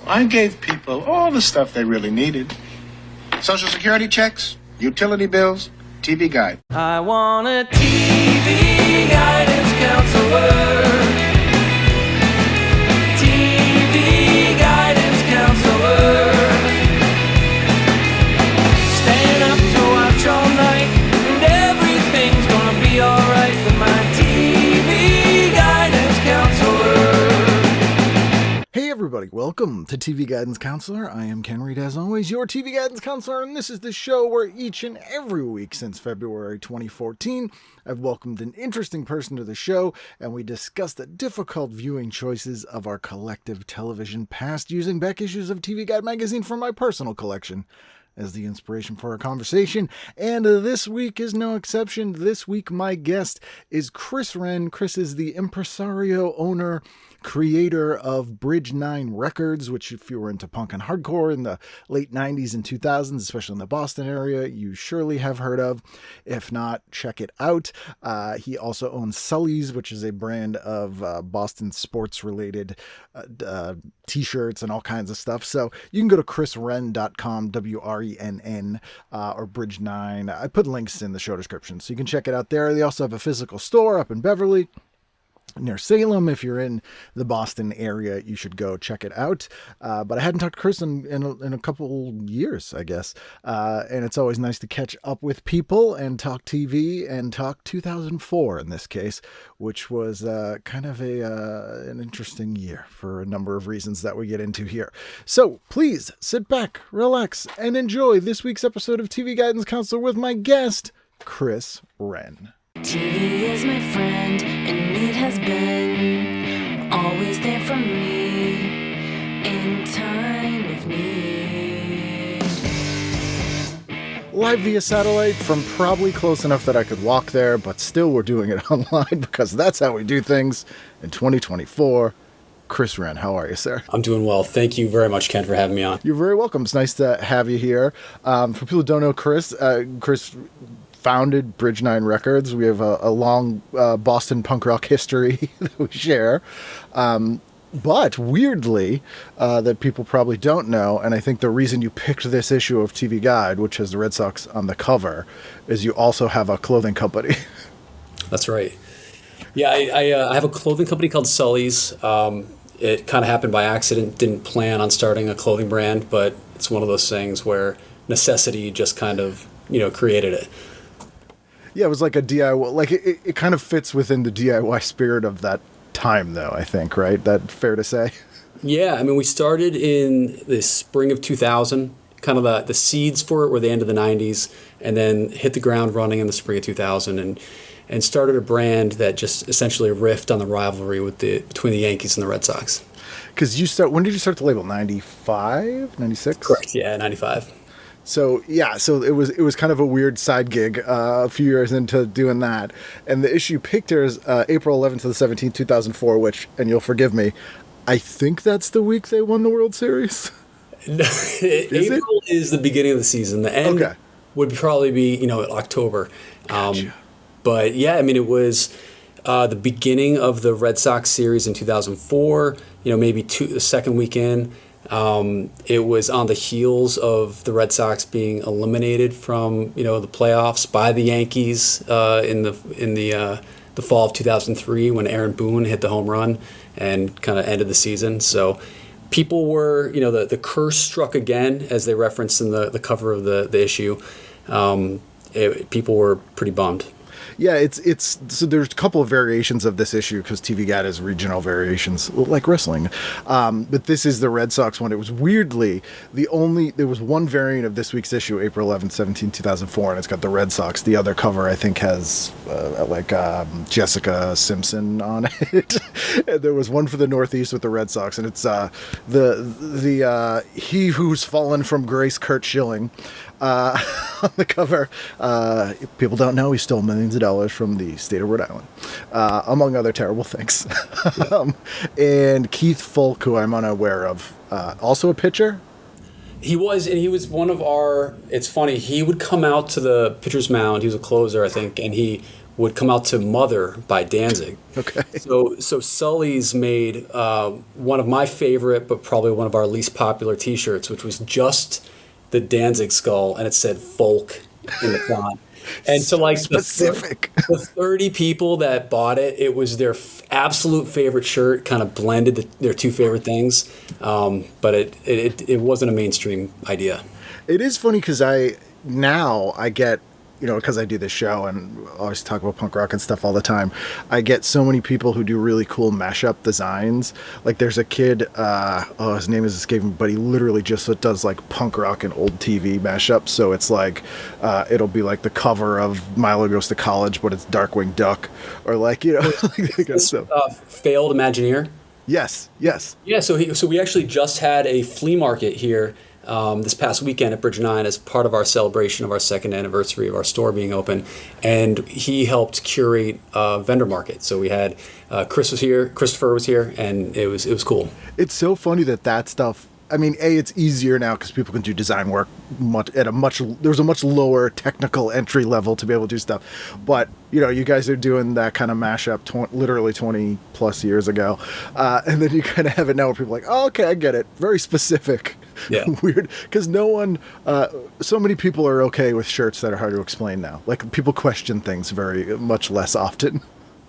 I gave people all the stuff they really needed. Social Security checks, utility bills, TV guide. I want a TV guidance counselor. TV guidance counselor. Staying up to watch all night, and everything's gonna be alright with my TV guidance counselor. Hey everybody, welcome to TV Guidance Counselor. I am Ken Reed, as always, your TV Guidance Counselor, and this is the show where each and every week since February 2014, I've welcomed an interesting person to the show, and we discuss the difficult viewing choices of our collective television past using back issues of TV Guide magazine from my personal collection as the inspiration for our conversation. And this week is no exception. This week my guest is Chris Wrenn. Chris is the impresario, owner, creator of Bridge 9 Records, which if you were into punk and hardcore in the late 90s and 2000s, especially in the Boston area, you surely have heard of. If not, check it out. He also owns Sully's, which is a brand of Boston sports-related t-shirts and all kinds of stuff. So you can go to chriswrenn.com, W-R-E-N-N, or Bridge 9. I put links in the show description, so you can check it out there. They also have a physical store up in Beverly, near Salem. If you're in the Boston area, you should go check it out. But I hadn't talked to Chris in a couple years, I guess. And it's always nice to catch up with people and talk TV and talk 2004 in this case, which was kind of an interesting year for a number of reasons that we get into here. So please sit back, relax, and enjoy this week's episode of TV Guidance Counselor with my guest, Chris Wrenn. TV is my friend, and it has been always there for me in time of need. Live via satellite from probably close enough that I could walk there, but still we're doing it online because that's how we do things in 2024. Chris Wrenn, how are you, sir? I'm doing well. Thank you very much, Ken, for having me on. You're very welcome. It's nice to have you here. For people who don't know Chris, Chris founded Bridge 9 Records. We have a long Boston punk rock history that we share. But weirdly, that people probably don't know, and I think the reason you picked this issue of TV Guide, which has the Red Sox on the cover, is you also have a clothing company. That's right. Yeah, I have a clothing company called Sully's. It kind of happened by accident. Didn't plan on starting a clothing brand, but it's one of those things where necessity just kind of, created it. Yeah, it was like a DIY, like it kind of fits within the DIY spirit of that time, though, I think, right? That fair to say? Yeah, I mean, we started in the spring of 2000, kind of the seeds for it were the end of the 90s, and then hit the ground running in the spring of 2000 and started a brand that just essentially riffed on the rivalry between the Yankees and the Red Sox. Because when did you start the label? 95, 96? Correct, yeah, 95. So it was kind of a weird side gig a few years into doing that. And the issue picked here is April 11th to the 17th, 2004, which, and you'll forgive me, I think that's the week they won the World Series. No, April is the beginning of the season. The end would probably be, October. Gotcha. But yeah, I mean, it was the beginning of the Red Sox series in 2004, maybe the second weekend. It was on the heels of the Red Sox being eliminated from, the playoffs by the Yankees in the fall of 2003 when Aaron Boone hit the home run and kind of ended the season. So people were, the curse struck again, as they referenced in the cover of the issue. People were pretty bummed. Yeah, it's so there's a couple of variations of this issue because TV Guide has regional variations like wrestling, but this is the Red Sox one. It was weirdly there was one variant of this week's issue, April 11th, 17, 2004, and it's got the Red Sox. The other cover I think has Jessica Simpson on it. And there was one for the Northeast with the Red Sox, and it's the he who's fallen from grace, Kurt Schilling. On the cover, if people don't know, he stole millions of dollars from the state of Rhode Island, among other terrible things. And Keith Folk, who I'm unaware of, also a pitcher. He was one of our. It's funny. He would come out to the pitcher's mound. He was a closer, I think, and he would come out to Mother by Danzig. Okay. So Sully's made one of my favorite, but probably one of our least popular T-shirts, which was just the Danzig skull, and it said "folk" in the front. And so, like specific, the 30 people that bought it, it was their absolute favorite shirt. Kind of blended their two favorite things, but it wasn't a mainstream idea. It is funny because I get, because I do this show and always talk about punk rock and stuff all the time, I get so many people who do really cool mashup designs. Like there's a kid, his name is escaping, but he literally just does like punk rock and old TV mashups. So it's like, it'll be like the cover of Milo Goes to College, but it's Darkwing Duck, or like, Failed Imagineer. Yes. Yeah, so we actually just had a flea market here this past weekend at Bridge 9 as part of our celebration of our second anniversary of our store being open, and he helped curate a vendor market. So we had Christopher was here, and it was cool. It's so funny that stuff. I mean, it's easier now because people can do design work there's a much lower technical entry level to be able to do stuff. But, you guys are doing that kind of mashup literally 20 plus years ago. And then you kind of have it now where people are like, oh, okay, I get it. Very specific. Yeah. Weird. Because so many people are okay with shirts that are hard to explain now. Like people question things very much less often.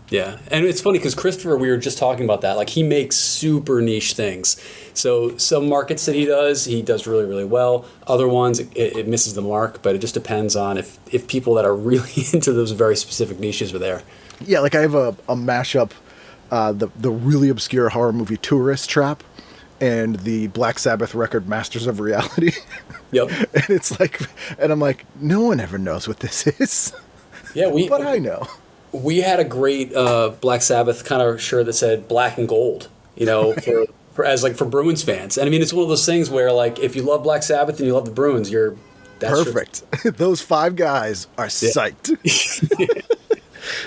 Yeah, and it's funny because Christopher, we were just talking about that. Like he makes super niche things. So some markets that he does really, really well. Other ones, it misses the mark. But it just depends on if people that are really into those very specific niches are there. Yeah, like I have a mashup, the really obscure horror movie Tourist Trap, and the Black Sabbath record Masters of Reality. Yep. And it's like, and I'm like, no one ever knows what this is. Yeah, but I know. We had a great Black Sabbath kind of shirt that said black and gold, for Bruins fans. And I mean, it's one of those things where like if you love Black Sabbath and you love the Bruins, that's perfect. Those five guys are psyched.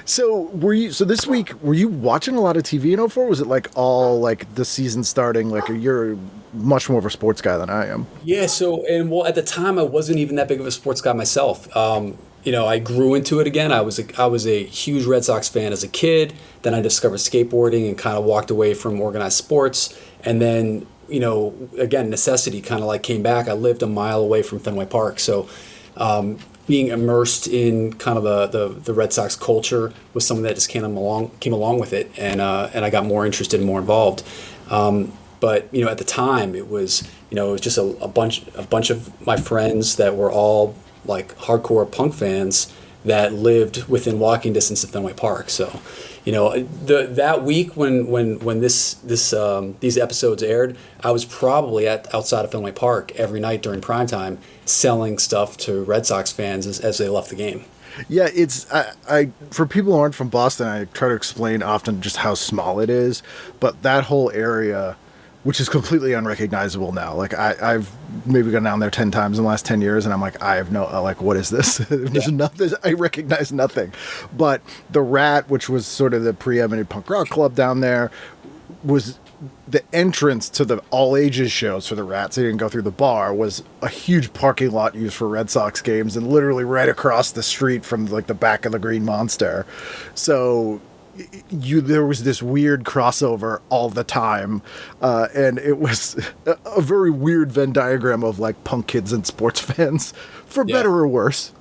So this week, were you watching a lot of TV in 04? Was it like all like the season starting? Like you're much more of a sports guy than I am. Yeah. At the time I wasn't even that big of a sports guy myself. I grew into it again. I was a huge Red Sox fan as a kid. Then I discovered skateboarding and kind of walked away from organized sports. And then, again, necessity kind of like came back. I lived a mile away from Fenway Park. So being immersed in kind of the Red Sox culture was something that just came along with it. And I got more interested and more involved. But, at the time it was just a bunch of my friends that were all like hardcore punk fans that lived within walking distance of Fenway Park. So, that week when these episodes aired, I was probably outside of Fenway Park every night during prime time selling stuff to Red Sox fans as they left the game. Yeah, it's I for people who aren't from Boston, I try to explain often just how small it is, but that whole area, which is completely unrecognizable now. Like I've maybe gone down there 10 times in the last 10 years, and I'm like, I have no, like, what is this? There's nothing. I recognize nothing. But the Rat, which was sort of the preeminent punk rock club down there, was the entrance to the all ages shows for the Rat. So you didn't go through the bar. Was a huge parking lot used for Red Sox games, and literally right across the street from like the back of the Green Monster. So there was this weird crossover all the time, and it was a very weird Venn diagram of like punk kids and sports fans, for better or worse.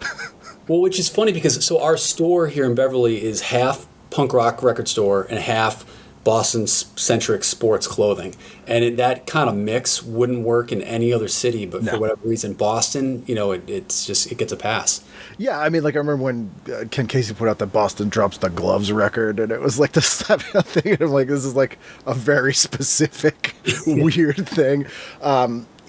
Well, which is funny because our store here in Beverly is half punk rock record store and half Boston-centric sports clothing, and that kind of mix wouldn't work in any other city, but for whatever reason, Boston, it gets a pass. Yeah, I mean, like I remember when Ken Casey put out the Boston Drops the Gloves record, and it was like the thing, and I'm like, this is like a very specific weird thing.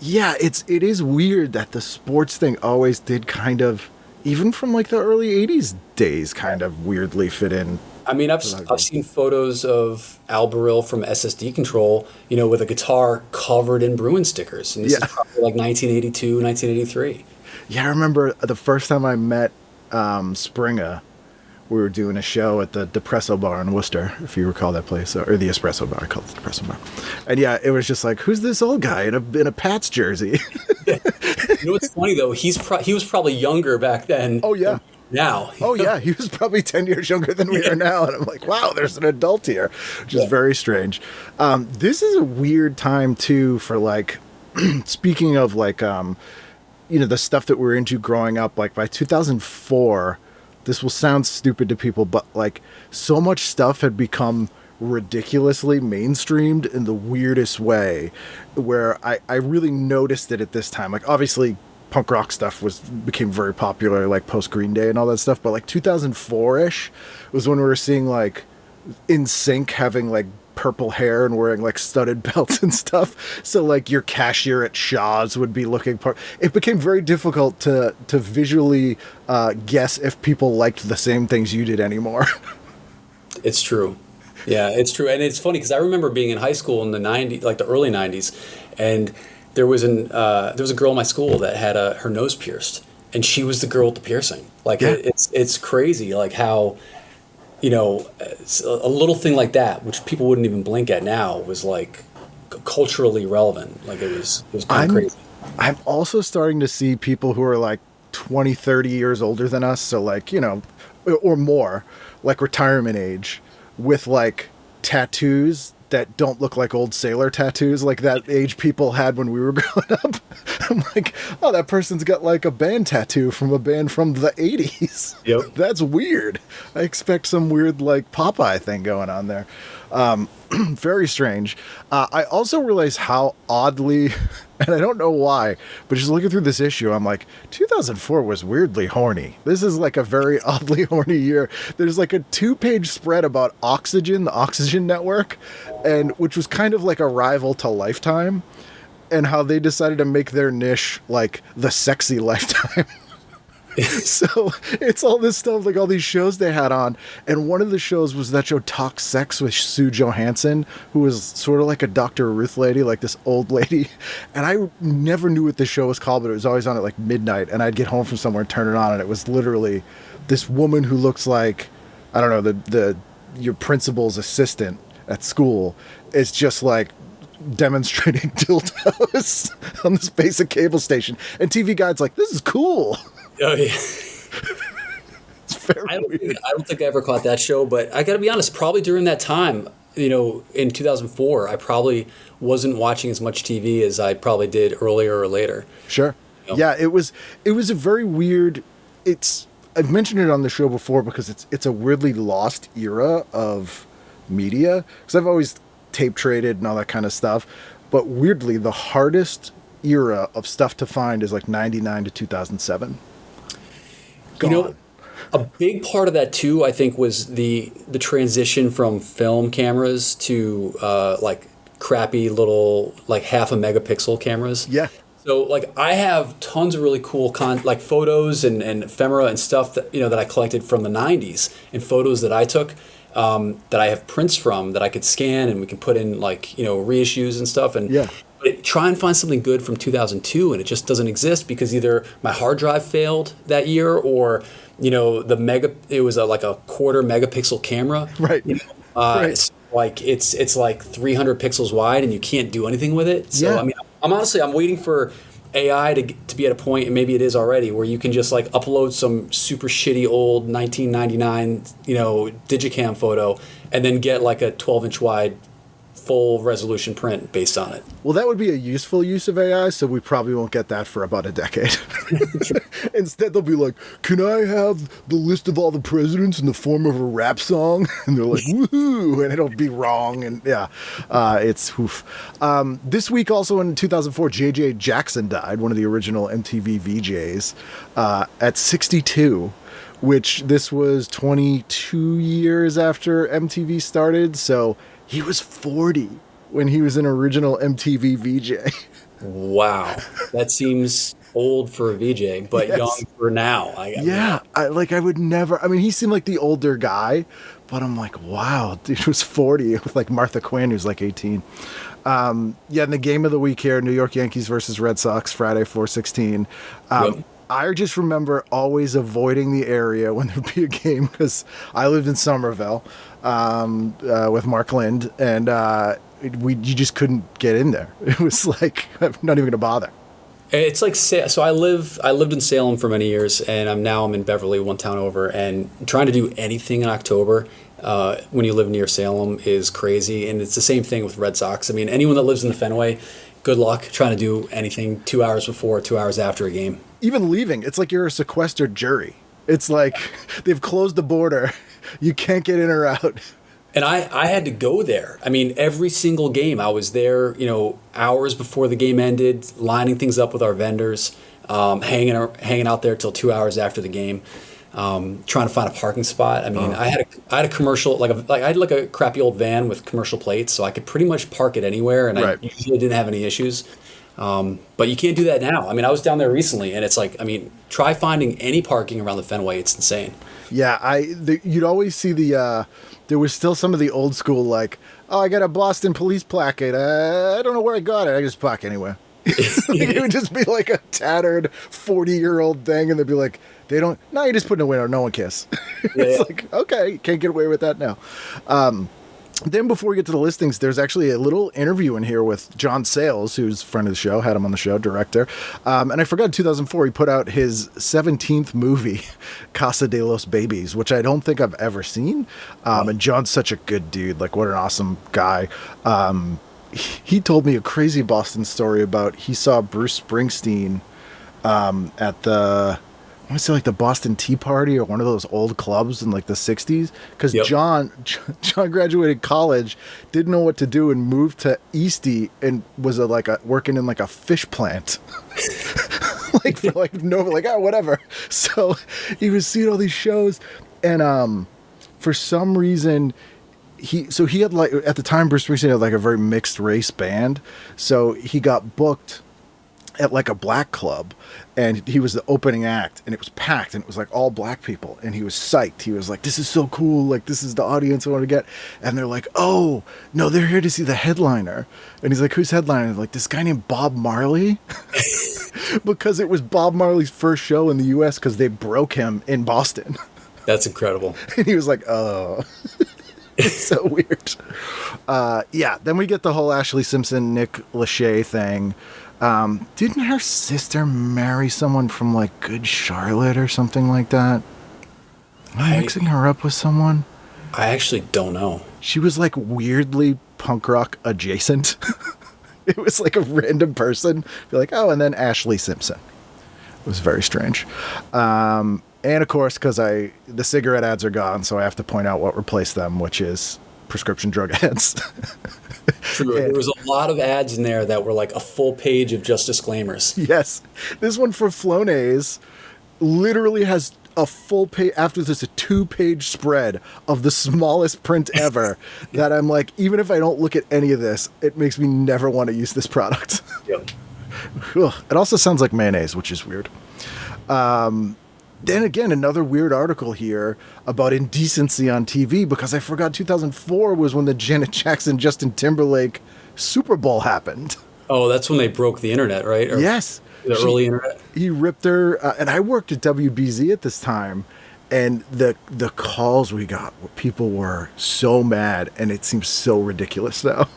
It is weird that the sports thing always did kind of, even from like the early 80s days, kind of weirdly fit in. I mean, I've seen photos of Al Burrill from SSD Control, with a guitar covered in Bruin stickers. And this is probably like 1982, 1983. Yeah, I remember the first time I met Springer, we were doing a show at the Depresso Bar in Worcester, if you recall that place, or the Espresso Bar. I call it the Depresso Bar. And yeah, it was just like, who's this old guy in a Pats jersey? What's funny though? He was probably younger back then. Oh yeah. now. Oh yeah, he was probably 10 years younger than we are now, and I'm like, wow, there's an adult here, which is very strange. This is a weird time too for like, speaking of like, the stuff that we're into growing up. Like by 2004, this will sound stupid to people, but like so much stuff had become ridiculously mainstreamed in the weirdest way, where I really noticed it at this time. Like obviously punk rock stuff became very popular, like post Green Day and all that stuff, but like 2004-ish was when we were seeing like NSYNC having like purple hair and wearing like studded belts and stuff. So like your cashier at Shaw's would be looking it became very difficult to visually guess if people liked the same things you did anymore. It's true. Yeah, it's true. And it's funny because I remember being in high school in the 90s, like the early 90s, and there was a girl in my school that had her nose pierced, and she was the girl with the piercing. Like it's crazy, like how, it's a little thing like that, which people wouldn't even blink at now, was like culturally relevant. Like it was kind of crazy. I'm also starting to see people who are like 20, 30 years older than us, so like, or more, like retirement age, with like tattoos that don't look like old sailor tattoos like that age people had when we were growing up. I'm like, oh, that person's got like a band tattoo from a band from the 80s. Yep. That's weird. I expect some weird like Popeye thing going on there. Very strange. I also realized how oddly, and I don't know why, but just looking through this issue, I'm like, 2004 was weirdly horny. This is like a very oddly horny year. There's like a 2-page spread about Oxygen, the Oxygen Network, and which was kind of like a rival to Lifetime, and how they decided to make their niche like the sexy Lifetime. So it's all this stuff, like all these shows they had on, and one of the shows was that show Talk Sex with Sue Johansson, who was sort of like a Dr. Ruth lady, like this old lady, and I never knew what the show was called, but it was always on at like midnight, and I'd get home from somewhere and turn it on, and it was literally this woman who looks like, I don't know, your principal's assistant at school is just like demonstrating dildos on this basic cable station, and TV Guide's like, this is cool. Oh yeah. It's very weird. I don't think I ever caught that show, but I got to be honest, probably during that time, in 2004, I probably wasn't watching as much TV as I probably did earlier or later. Sure. Yeah, it was a very weird, I've mentioned it on the show before because it's a weirdly lost era of media, because I've always tape traded and all that kind of stuff, but weirdly the hardest era of stuff to find is like 99 to 2007. Gone. A big part of that too, I think, was the transition from film cameras to like crappy little like half a megapixel cameras. Yeah. So like I have tons of really cool like photos and ephemera and stuff that that I collected from the 90s, and photos that I took that I have prints from that I could scan and we can put in like reissues and stuff, and yeah. Try and find something good from 2002, and it just doesn't exist because either my hard drive failed that year, or it was like a quarter megapixel camera. Right. Right. It's like 300 pixels wide, and you can't do anything with it. So yeah. I mean, I'm waiting for AI to be at a point, and maybe it is already, where you can just like upload some super shitty old 1999 Digicam photo, and then get like a 12-inch wide full resolution print based on it. Well, that would be a useful use of AI, so we probably won't get that for about a decade. Instead, they'll be like, can I have the list of all the presidents in the form of a rap song? And they're like, woohoo, and it'll be wrong, and yeah, it's oof. This week, also in 2004, J.J. Jackson died, one of the original MTV VJs, at 62, which this was 22 years after MTV started, so he was 40 when he was an original MTV VJ. Wow. That seems old for a VJ, but yes. Young for now. I would never, he seemed like the older guy, but I'm like, wow, dude was 40 with like Martha Quinn, who's like 18. And the game of the week here, New York Yankees versus Red Sox, Friday, 4/16. Yep. I just remember always avoiding the area when there'd be a game, because I lived in Somerville with Mark Lind, and you just couldn't get in there. It was like, I'm not even going to bother. It's like so. I lived in Salem for many years, and I'm in Beverly, one town over. And trying to do anything in October when you live near Salem is crazy. And it's the same thing with Red Sox. I mean, anyone that lives in the Fenway, good luck trying to do anything 2 hours before, 2 hours after a game. Even leaving, it's like you're a sequestered jury. It's like they've closed the border. You can't get in or out. And I had to go there. I mean, every single game I was there, hours before the game ended, lining things up with our vendors, hanging out there till 2 hours after the game, trying to find a parking spot. I mean, I had a commercial, I had a crappy old van with commercial plates, so I could pretty much park it anywhere, and I usually didn't have any issues. But you can't do that now. I mean, I was down there recently, and it's like, I mean, try finding any parking around the Fenway. It's insane. Yeah, you'd always see there was still some of the old school, like, oh, I got a Boston police placard. I don't know where I got it. I just park anywhere. It would just be like a tattered 40-year-old thing, and they'd be like, you just put it in a window. No one cares. It's like, okay, can't get away with that now. Then before we get to the listings, there's actually a little interview in here with John Sayles, who's a friend of the show, had him on the show, director. And I forgot in 2004, he put out his 17th movie, Casa de los Babies, which I don't think I've ever seen. And John's such a good dude. Like, what an awesome guy. He told me a crazy Boston story about he saw Bruce Springsteen at the... I want to say like the Boston Tea Party or one of those old clubs in like the 60s. Because John graduated college, didn't know what to do, and moved to Eastie and was working in like a fish plant. Whatever. So he was seeing all these shows, and for some reason he had like, at the time Bruce Springsteen had like a very mixed race band, so he got booked at like a black club, and he was the opening act, and it was packed, and it was like all black people, and he was psyched. He was like, this is so cool, like this is the audience I want to get. And they're like, oh no, they're here to see the headliner. And he's like, who's headliner? And like, this guy named Bob Marley. Because it was Bob Marley's first show in the US, because they broke him in Boston. That's incredible. And he was like, oh. It's so weird. Then we get the whole Ashley Simpson, Nick Lachey thing. Didn't her sister marry someone from like Good Charlotte or something like that? Am I mixing her up with someone? I actually don't know. She was like weirdly punk rock adjacent. It was like a random person. Be like, oh, and then Ashley Simpson. It was very strange. And of course, because the cigarette ads are gone, so I have to point out what replaced them, which is prescription drug ads. True. There was a lot of ads in there that were like a full page of just disclaimers. Yes. This one for Flonase literally has a full page, after this, a 2-page spread of the smallest print ever that I'm like, even if I don't look at any of this, it makes me never want to use this product. Yep. It also sounds like mayonnaise, which is weird. Then again, another weird article here about indecency on TV, because I forgot 2004 was when the Janet Jackson, Justin Timberlake Super Bowl happened. Oh, that's when they broke the internet, right? Or yes. The early internet? He ripped her, and I worked at WBZ at this time, and the calls we got, people were so mad, and it seems so ridiculous now.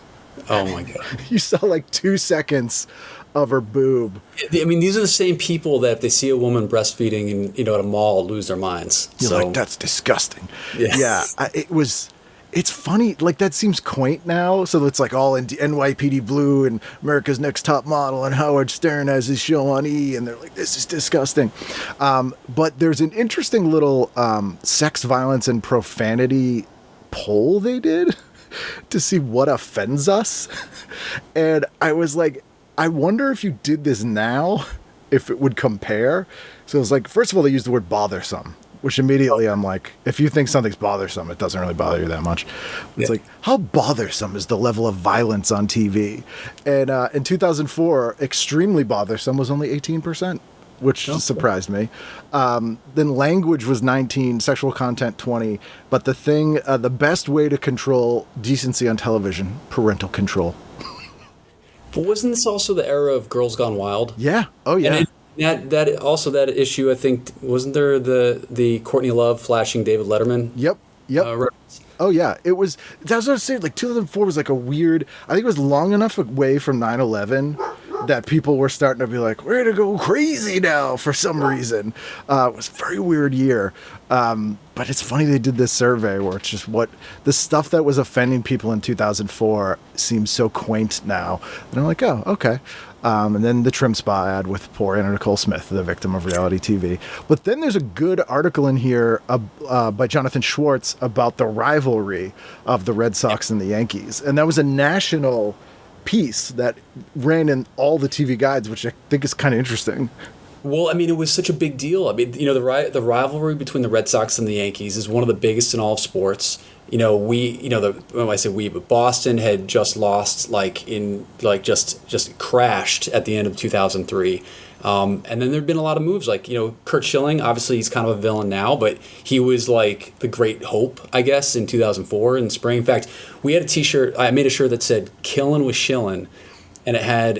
Oh my God. You saw like 2 seconds of her boob. I mean, these are the same people that if they see a woman breastfeeding and at a mall, lose their minds. You're like, that's disgusting. Yeah. It's funny. Like, that seems quaint now. So it's like all in NYPD Blue and America's Next Top Model and Howard Stern has his show on E, and they're like, this is disgusting. But there's an interesting little sex, violence, and profanity poll they did to see what offends us. And I was like, I wonder if you did this now, if it would compare. So it's like, first of all, they used the word bothersome, which immediately I'm like, if you think something's bothersome, it doesn't really bother you that much. It's like, how bothersome is the level of violence on TV? And in 2004, extremely bothersome was only 18%, which surprised me. Then language was 19, sexual content 20. But the best way to control decency on television, parental control. But wasn't this also the era of Girls Gone Wild? Yeah. Oh, yeah. And that issue, I think, wasn't there the Courtney Love flashing David Letterman? Yep. Oh, yeah. It was, that's what I was saying. Like, 2004 was like a weird, I think it was long enough away from 9/11 that people were starting to be like, we're going to go crazy now for some reason. It was a very weird year. But it's funny they did this survey where it's just what the stuff that was offending people in 2004 seems so quaint now. And I'm like, oh, okay. And then the Trim Spa ad with poor Anna Nicole Smith, the victim of reality TV. But then there's a good article in here by Jonathan Schwartz about the rivalry of the Red Sox and the Yankees. And that was a national piece that ran in all the TV guides, which I think is kind of interesting. Well, I mean, it was such a big deal. I mean, the rivalry between the Red Sox and the Yankees is one of the biggest in all of sports. When I say we, but Boston had just lost, just crashed at the end of 2003. And then there'd been a lot of moves, Curt Schilling. Obviously, he's kind of a villain now, but he was like the great hope, I guess, in 2004 in spring. In fact, we had a T-shirt. I made a shirt that said "Killin' with Schilling," and it had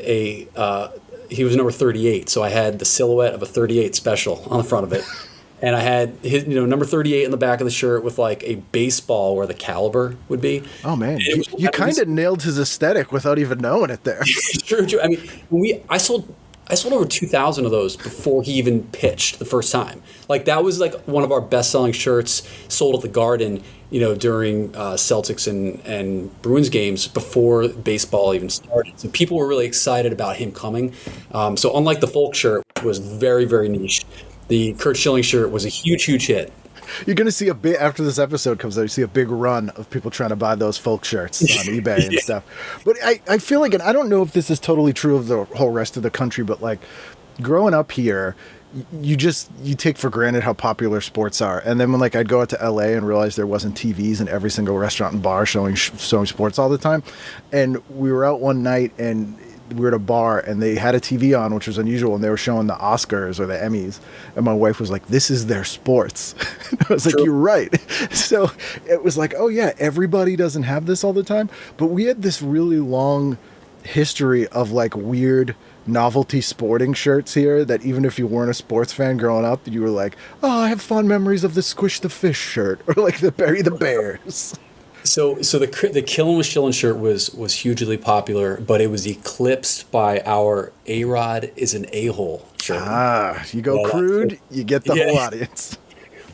he was number 38, so I had the silhouette of a 38 special on the front of it. And I had his, number 38 in the back of the shirt with like a baseball where the caliber would be. Oh man, you kind of nailed his aesthetic without even knowing it there. True. I mean, I sold over 2,000 of those before he even pitched the first time. Like that was like one of our best-selling shirts sold at the Garden, during Celtics and Bruins games before baseball even started. So people were really excited about him coming. So unlike the folk shirt, which was very, very niche, the Curt Schilling shirt was a huge, huge hit. You're going to see a bit after this episode comes out. You see a big run of people trying to buy those folk shirts on eBay and stuff. But I feel like, and I don't know if this is totally true of the whole rest of the country, but like growing up here, you take for granted how popular sports are. And then when I'd go out to LA and realize there wasn't TVs in every single restaurant and bar showing sports all the time. And we were out one night and we were at a bar and they had a TV on, which was unusual, and they were showing the Oscars or the Emmys, and my wife was like, this is their sports. I was like, you're right. So it was like, oh yeah, everybody doesn't have this all the time, but we had this really long history of weird novelty sporting shirts here that even if you weren't a sports fan growing up, you were like, oh, I have fond memories of the Squish the Fish shirt or the Bury the Bears. So the Killin' with Schilling shirt was hugely popular, but it was eclipsed by our A-Rod is an a-hole shirt. You go crude, you get the whole audience.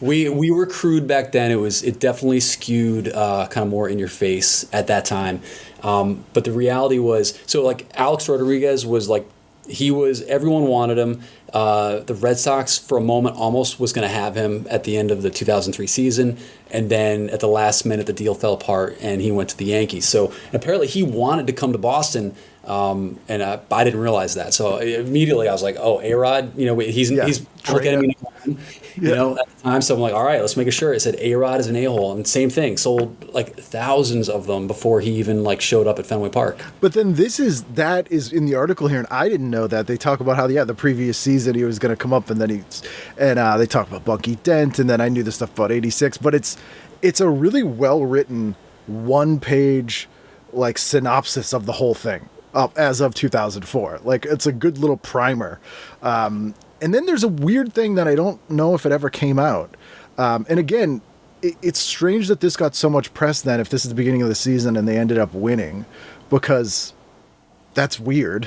We were crude back then. It definitely skewed kind of more in your face at that time. But the reality was, Alex Rodriguez was everyone wanted him. The Red Sox for a moment almost was going to have him at the end of the 2003 season, and then at the last minute the deal fell apart and he went to the Yankees. So apparently he wanted to come to Boston, and I didn't realize that. So immediately I was like, oh, A-Rod, he's public enemy number one, at the time. So I'm like, all right, let's make a shirt. It said A-Rod is an a-hole, and same thing, sold thousands of them before he even showed up at Fenway Park. But then that is in the article here, and I didn't know that. They talk about how the previous season he was going to come up, and then they talk about Bunky Dent, and then I knew the stuff about 86. But it's a really well written 1-page synopsis of the whole thing as of 2004. It's a good little primer. And then there's a weird thing that I don't know if it ever came out. And again, it's strange that this got so much press then if this is the beginning of the season and they ended up winning, because that's weird.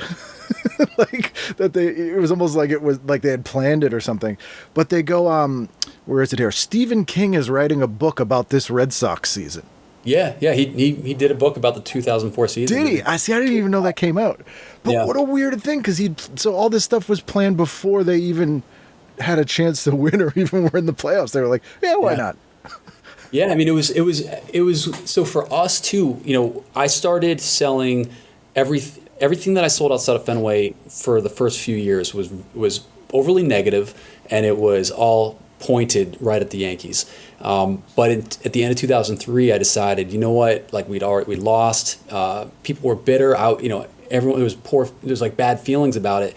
It was almost like it was like they had planned it or something. But they go, where is it here? Stephen King is writing a book about this Red Sox season. Yeah, he did a book about the 2004 season. Did he? I didn't even know that came out. But what a weird thing, because so all this stuff was planned before they even had a chance to win or even were in the playoffs. They were like, yeah, why not? Yeah, I mean, it was so for us too. I started selling everything that I sold outside of Fenway for the first few years was overly negative, and it was all pointed right at the Yankees. But at the end of 2003, I decided, you know what? We lost. People were bitter. Everyone there was bad feelings about it.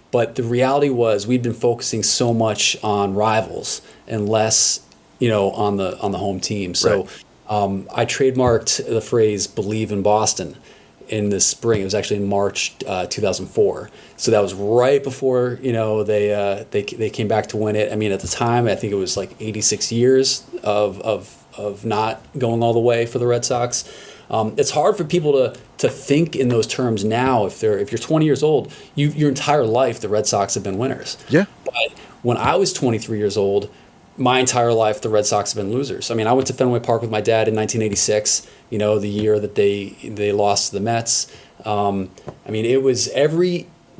But the reality was we'd been focusing so much on rivals and less, on the home team. So I trademarked the phrase "Believe in Boston" in the spring. It was actually in March 2004. So that was right before they came back to win it. I mean, at the time, I think it was 86 years of not going all the way for the Red Sox. It's hard for people to think in those terms now. If you're 20 years old, your entire life the Red Sox have been winners. Yeah. But when I was 23 years old, my entire life the Red Sox have been losers. I mean, I went to Fenway Park with my dad in 1986. The year that they lost to the Mets. I mean, it was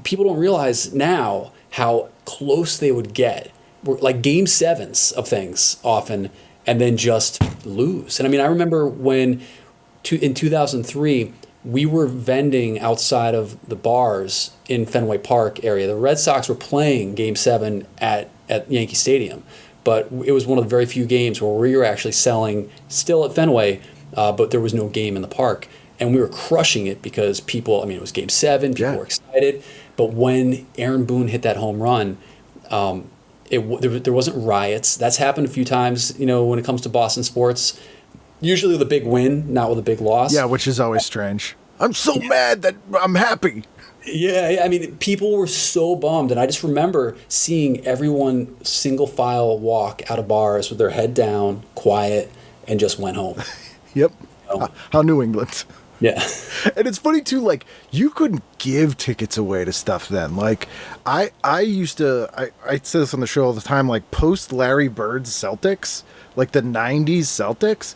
people don't realize now how close they would get. Like game sevens of things often, and then just lose. And I mean, I remember when in 2003, we were vending outside of the bars in Fenway Park area. The Red Sox were playing game 7 at Yankee Stadium, but it was one of the very few games where we were actually selling still at Fenway, but there was no game in the park. And we were crushing it because people, I mean, it was game 7, people were excited. But when Aaron Boone hit that home run, there wasn't riots. That's happened a few times, when it comes to Boston sports. Usually with a big win, not with a big loss. Yeah, which is always strange. I'm so mad that I'm happy. Yeah, I mean, people were so bummed. And I just remember seeing everyone single file walk out of bars with their head down, quiet, and just went home. Yep. How New England. Yeah. And it's funny too, like you couldn't give tickets away to stuff then. Like I used to, I say this on the show all the time, like post Larry Bird's Celtics, like the 90s Celtics,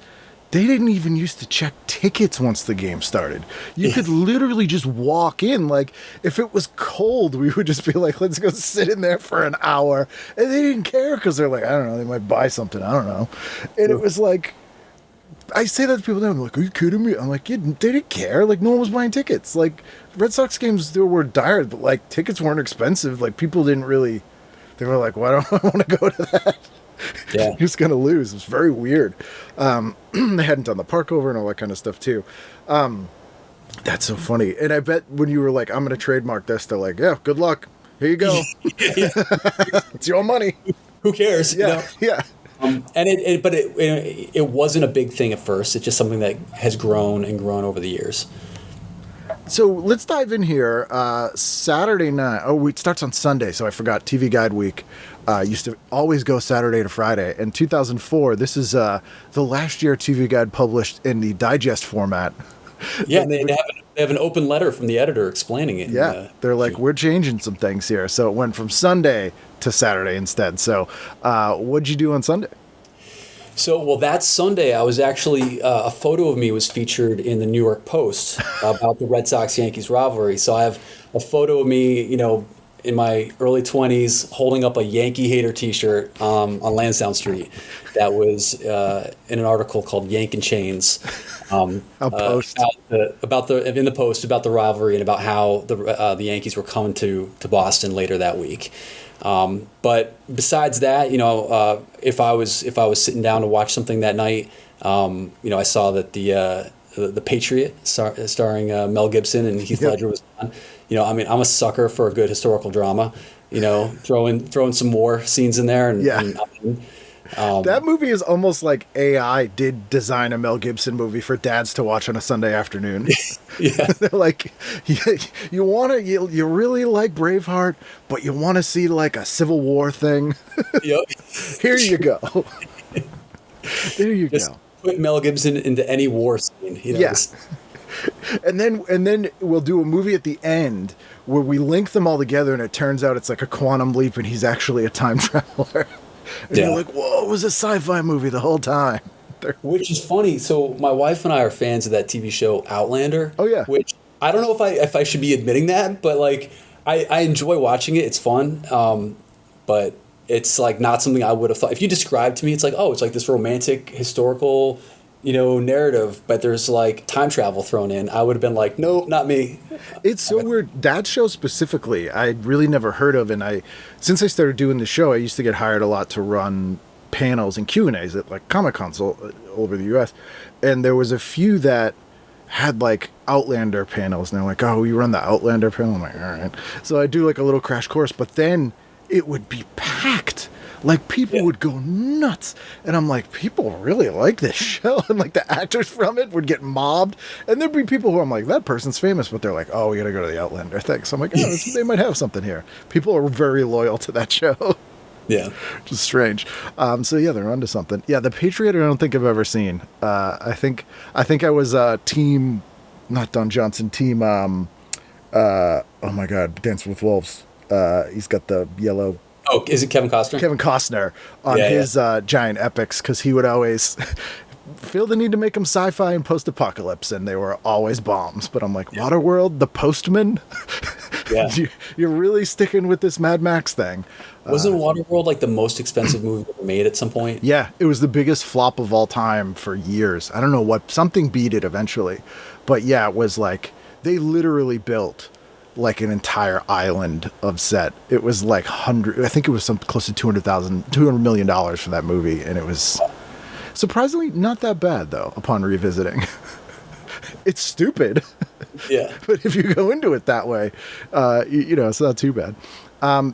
they didn't even used to check tickets once the game started. You could literally just walk in. Like if it was cold, we would just be like, let's go sit in there for an hour. And they didn't care because they're like, I don't know, they might buy something. I don't know. And it was like, I say that to people now, I'm like, are you kidding me? I'm like, yeah, they didn't care. Like, no one was buying tickets. Like, Red Sox games, they were dire, but, like, tickets weren't expensive. Like, people didn't really, they were like, why don't I want to go to that? Yeah. You're just going to lose. It was very weird. They hadn't done the park over and all that kind of stuff, too. That's so funny. And I bet when you were like, I'm going to trademark this, they're like, yeah, good luck. Here you go. It's your money. Who cares? Yeah. Yeah. And it wasn't a big thing at first. It's just something that has grown and grown over the years. So let's dive in here. Saturday night. Oh, it starts on Sunday. So I forgot. TV Guide Week used to always go Saturday to Friday. In 2004, this is the last year TV Guide published in the digest format. Yeah, they have an open letter from the editor explaining it. Yeah, they're like, we're changing some things here. So it went from Sunday to Saturday instead. So what'd you do on Sunday? So, well, that Sunday, I was actually, a photo of me was featured in the New York Post about the Red Sox-Yankees rivalry. So I have a photo of me, in my early 20s holding up a Yankee Hater t-shirt on Lansdowne Street that was in an article called Yank and Chains. Post. In the Post about the rivalry and about how the Yankees were coming to Boston later that week. But besides that, if I was sitting down to watch something that night, I saw that the Patriot starring Mel Gibson and Heath Ledger was on. I'm a sucker for a good historical drama. Throwing some war scenes in there, and that movie is almost like AI did design a Mel Gibson movie for dads to watch on a Sunday afternoon. Yeah, they're like, you really like Braveheart, but you want to see like a Civil War thing. Yep. Here you go. There you go. Put Mel Gibson into any war scene. Yes. And then we'll do a movie at the end where we link them all together, and it turns out it's like a quantum leap, and he's actually a time traveler. And you're like, whoa, it was a sci-fi movie the whole time. Which is funny. So my wife and I are fans of that TV show Outlander. Oh, yeah. Which I don't know if I should be admitting that, but like I enjoy watching it. It's fun. But it's like not something I would have thought. If you described to me, it's like, oh, it's like this romantic historical, narrative, but there's like time travel thrown in. I would have been like, nope, not me. It's so weird. That show specifically, I'd really never heard of. And since I started doing the show, I used to get hired a lot to run panels and Q&As at like Comic-Cons all over the US. And there was a few that had like Outlander panels. And they're like, oh, we run the Outlander panel. I'm like, all right. So I do like a little crash course, but then it would be packed. Like, people would go nuts. And I'm like, people really like this show. And, like, the actors from it would get mobbed. And there'd be people who I'm like, that person's famous. But they're like, oh, we got to go to the Outlander thing. So I'm like, oh, they might have something here. People are very loyal to that show. Yeah. Which is strange. So yeah, they're onto something. Yeah, the Patriot I don't think I've ever seen. I think I was team, not Don Johnson, team oh my god, Dance with Wolves. He's got the yellow. Oh, is it Kevin Costner? Kevin Costner on his giant epics, because he would always feel the need to make them sci-fi and post-apocalypse, and they were always bombs. But I'm like, Waterworld, The Postman? Yeah. You're really sticking with this Mad Max thing. Wasn't Waterworld like the most expensive movie ever made at some point? Yeah, it was the biggest flop of all time for years. I don't know what, something beat it eventually. But yeah, it was like, they literally built like an entire island of set. It was like I think it was some close to $200 million for that movie. And it was surprisingly not that bad though, upon revisiting. It's stupid. Yeah. But if you go into it that way, you know, it's not too bad.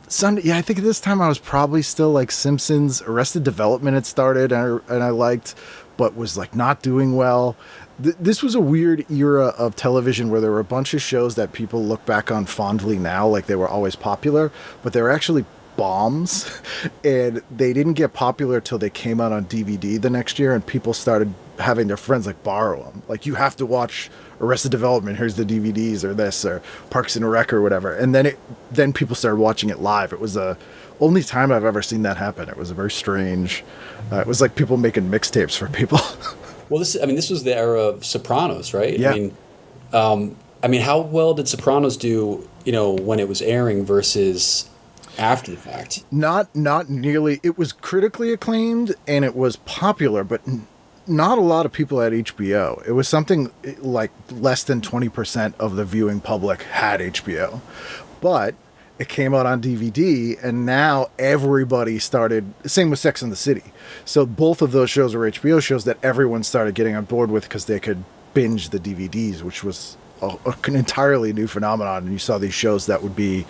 Sunday, yeah, I think this time I was probably still like Simpsons. Arrested Development had started and I liked, but was like not doing well. This was a weird era of television where there were a bunch of shows that people look back on fondly now, like they were always popular, but they were actually bombs, and they didn't get popular till they came out on DVD the next year, and people started having their friends like borrow them. Like, you have to watch Arrested Development, here's the DVDs, or this, or Parks and Rec, or whatever. And then people started watching it live. It was the only time I've ever seen that happen. It was a very strange. It was like people making mixtapes for people. Well, this was the era of Sopranos, right? Yeah. I mean, how well did Sopranos do, you know, when it was airing versus after the fact? Not nearly. It was critically acclaimed and it was popular, but not a lot of people had HBO. It was something like less than 20% of the viewing public had HBO. But it came out on DVD, and now everybody started. Same with Sex and the City. So both of those shows were HBO shows that everyone started getting on board with because they could binge the DVDs, which was an entirely new phenomenon. And you saw these shows that would be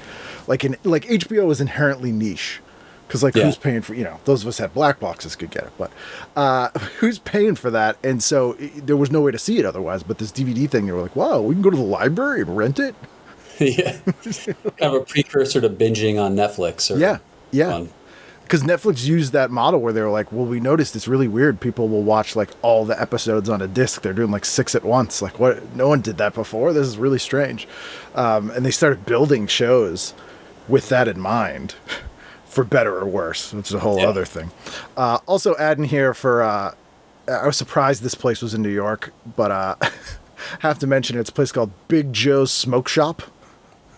like HBO was inherently niche, because who's paying for, you know, those of us had black boxes could get it, but who's paying for that? And so there was no way to see it otherwise. But this DVD thing, they were like, wow, we can go to the library and rent it. Yeah. Kind of a precursor to binging on Netflix. Or Yeah. On. Because Netflix used that model where they were like, well, we noticed it's really weird. People will watch like all the episodes on a disc. They're doing like 6 at once. Like, what? No one did that before. This is really strange. And they started building shows with that in mind, for better or worse, which is a whole other thing. Also adding here for, I was surprised this place was in New York, but have to mention it's a place called Big Joe's Smoke Shop.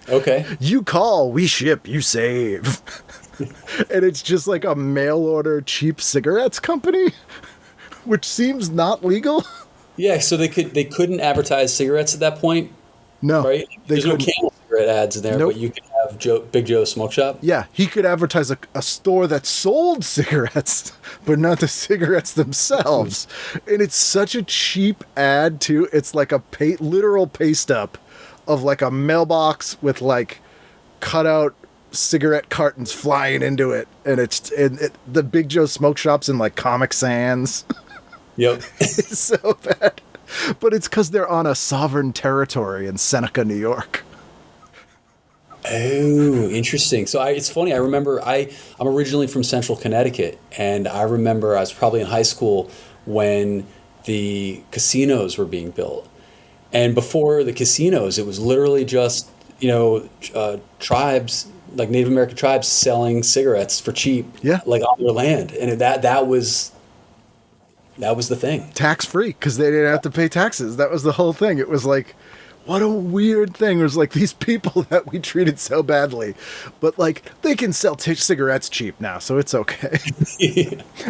Okay. You call, we ship, you save. And it's just like a mail order cheap cigarettes company, which seems not legal. Yeah, so they couldn't advertise cigarettes at that point. No, right? There's no Camel cigarette ads in there, Nope. but you could have Big Joe's Smoke Shop. Yeah, he could advertise a store that sold cigarettes, but not the cigarettes themselves. And it's such a cheap ad too. It's like a literal paste up of like a mailbox with like cutout cigarette cartons flying into it, and the Big Joe Smoke Shop's in like Comic Sans. Yep. It's so bad, but it's because they're on a sovereign territory in Seneca, New York. Oh, interesting. So it's funny. I remember I'm originally from Central Connecticut, and I remember I was probably in high school when the casinos were being built. And before the casinos, it was literally just, you know, tribes, like Native American tribes, selling cigarettes for cheap, like on their land, and that was the thing. Tax free, because they didn't have to pay taxes. That was the whole thing. It was like, what a weird thing. It was like these people that we treated so badly, but like they can sell cigarettes cheap now, so it's okay.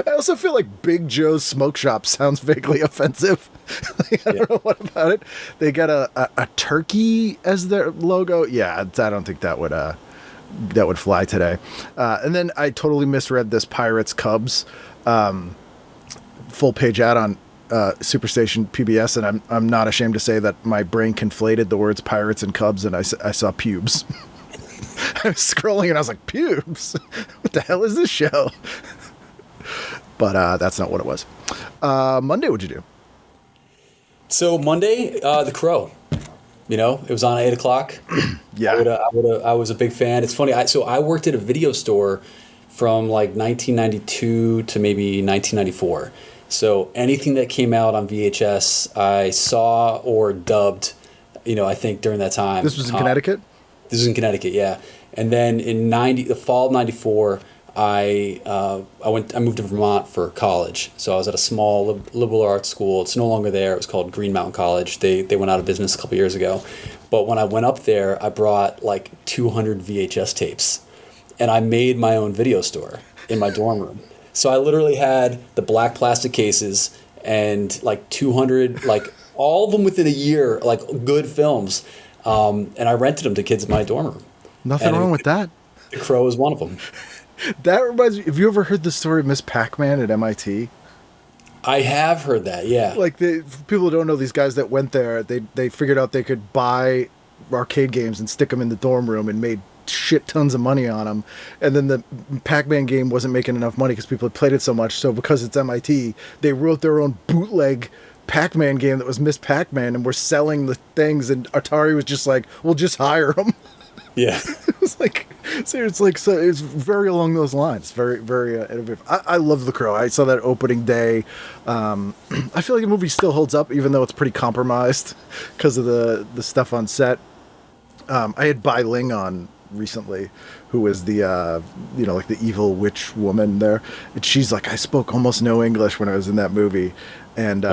I also feel like Big Joe's Smoke Shop sounds vaguely offensive. Like, I don't know what about it. They got a turkey as their logo. Yeah, I don't think that would fly today. And then I totally misread this Pirates Cubs full page ad on Superstation PBS, and I'm not ashamed to say that my brain conflated the words Pirates and Cubs, and I saw pubes. I was scrolling and I was like, pubes? What the hell is this show? But that's not what it was. Monday, what'd you do? So Monday, The Crow. You know, it was on at 8:00. Yeah, I was a big fan. It's funny. I worked at a video store from like 1992 to maybe 1994. So anything that came out on VHS, I saw or dubbed, I think during that time. This was in Connecticut? This was in Connecticut, yeah. And then in the fall of '94, I moved to Vermont for college. So I was at a small liberal arts school. It's no longer there. It was called Green Mountain College. They went out of business a couple years ago. But when I went up there, I brought like 200 VHS tapes, and I made my own video store in my dorm room. So I literally had the black plastic cases and like 200, like all of them within a year, like good films. And I rented them to kids in my dorm room. Nothing wrong with that. The Crow is one of them. That reminds me, have you ever heard the story of Miss Pac-Man at MIT? I have heard that, yeah. Like, people don't know these guys that went there, they figured out they could buy arcade games and stick them in the dorm room and made shit tons of money on them. And then the Pac-Man game wasn't making enough money because people had played it so much. So because it's MIT, they wrote their own bootleg Pac-Man game that was Miss Pac-Man and were selling the things. And Atari was just like, we'll just hire them. Yeah. It was like, so it's very along those lines. Very, very innovative. I love The Crow. I saw that opening day. I feel like the movie still holds up, even though it's pretty compromised because of the stuff on set. I had Bai Ling on recently, who was the like the evil witch woman there, and she's like, I spoke almost no English when I was in that movie, and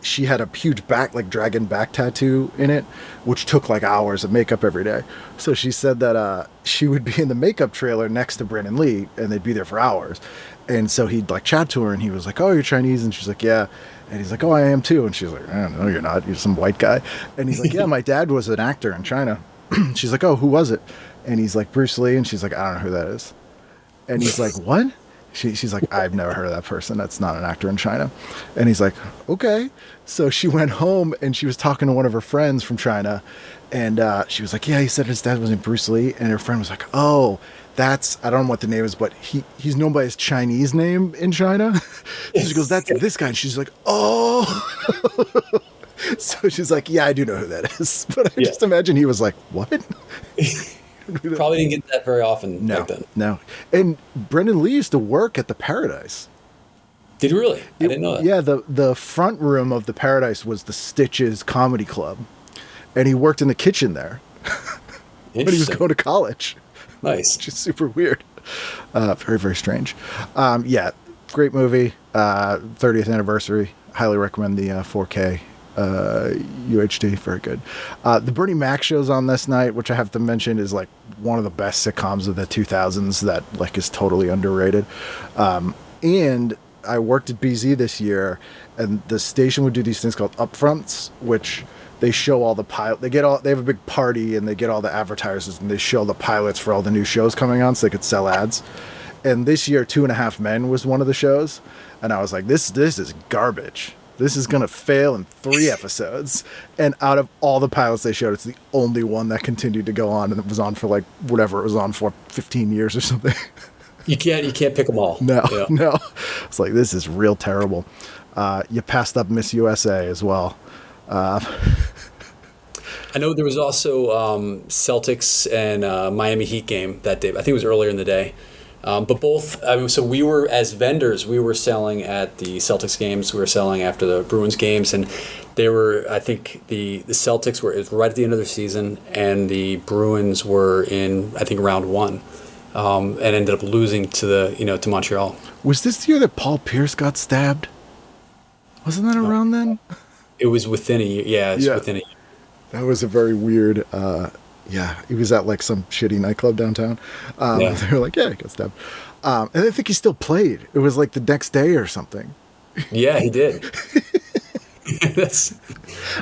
she had a huge dragon back tattoo in it, which took like hours of makeup every day. So she said that she would be in the makeup trailer next to Brandon Lee, and they'd be there for hours. And so he'd like chat to her, and he was like, "Oh, you're Chinese?" And she's like, "Yeah." And he's like, "Oh, I am too." And she's like, "No, you're not. You're some white guy." And he's like, "Yeah, my dad was an actor in China." She's like, "Oh, who was it?" And he's like, "Bruce Lee." And she's like, "I don't know who that is." And he's like, "What?" She's like, "I've never heard of that person. That's not an actor in China." And he's like, "Okay." So she went home and she was talking to one of her friends from China. And she was like, "Yeah, he said his dad wasn't Bruce Lee." And her friend was like, "Oh, I don't know what the name is, but he's known by his Chinese name in China." She goes, "That's this guy." And she's like, "Oh." So she's like, "Yeah, I do know who that is." But I just imagine he was like, "What?" Probably didn't get that very often back then. No. And Brendan Lee used to work at the Paradise. Did you really? I didn't know that. Yeah, the front room of the Paradise was the Stitches Comedy Club. And he worked in the kitchen there. When he was going to college. Nice. Which is super weird. Very, very strange. Yeah, great movie. 30th anniversary. Highly recommend the 4K UHD. Very good. The Bernie Mac show's on this night, which I have to mention is like one of the best sitcoms of the 2000s that like is totally underrated. And I worked at BZ this year, and the station would do these things called upfronts, which they show all the pilot. They have a big party and they get all the advertisers and they show the pilots for all the new shows coming on so they could sell ads. And this year, 2.5 Men was one of the shows, and I was like, this is garbage. This is going to fail in 3 episodes. And out of all the pilots they showed, it's the only one that continued to go on, and it was on for like whatever it was on for, 15 years or something. You can't pick them all. No. It's like, this is real terrible. You passed up Miss USA as well. I know there was also Celtics and Miami Heat game that day. I think it was earlier in the day. But both, so we were, as vendors, we were selling at the Celtics games. We were selling after the Bruins games. And they were, I think, the Celtics were right at the end of their season. And the Bruins were in, I think, round 1. And ended up losing to Montreal. Was this the year that Paul Pierce got stabbed? Wasn't that around then? It was within a year. Yeah, within a year. That was a very weird, he was at like some shitty nightclub downtown. They were like, yeah, he got stabbed. And I think he still played. It was like the next day or something. Yeah, he did.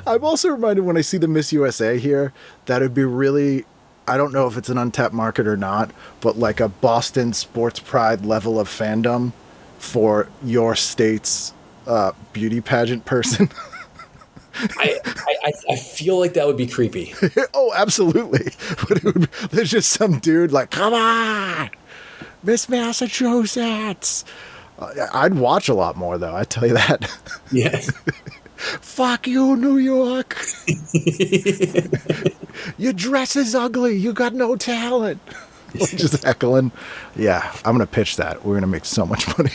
I'm also reminded when I see the Miss USA here, that it'd be really, I don't know if it's an untapped market or not, but like a Boston sports pride level of fandom for your state's beauty pageant person. I feel like that would be creepy. Oh, absolutely. But there's just some dude like, come on, Miss Massachusetts. I'd watch a lot more, though. I tell you that. Yeah. Fuck you, New York. Your dress is ugly. You got no talent. just heckling. Yeah, I'm gonna pitch that. We're gonna make so much money.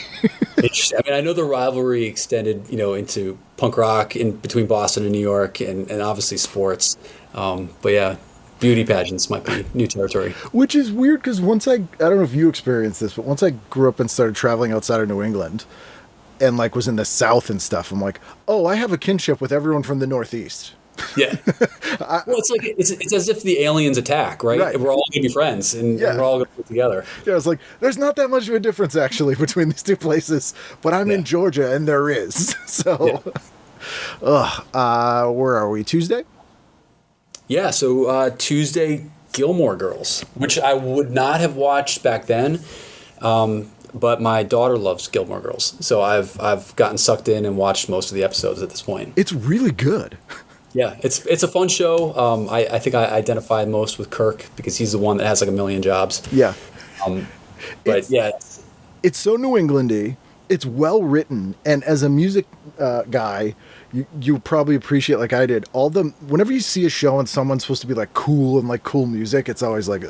Interesting. I mean, I know the rivalry extended, into punk rock in between Boston and New York, and obviously sports. But yeah, beauty pageants might be new territory. Which is weird because I don't know if you experienced this, but once I grew up and started traveling outside of New England, and like was in the South and stuff, I'm like, oh, I have a kinship with everyone from the Northeast. Yeah. Well, it's like it's as if the aliens attack, right? Right. We're all gonna be friends, and we're all gonna work together. Yeah, it's like there's not that much of a difference actually between these two places, but I'm in Georgia and there is. So, where are we? Tuesday? Yeah. So Tuesday, Gilmore Girls, which I would not have watched back then. But my daughter loves Gilmore Girls, so I've gotten sucked in and watched most of the episodes at this point. It's really good. Yeah, it's a fun show. I think I identify most with Kirk because he's the one that has like a million jobs. Yeah. But it's so New Englandy. It's well written, and as a music guy, you probably appreciate, like I did, whenever you see a show and someone's supposed to be like cool and like cool music, it's always like,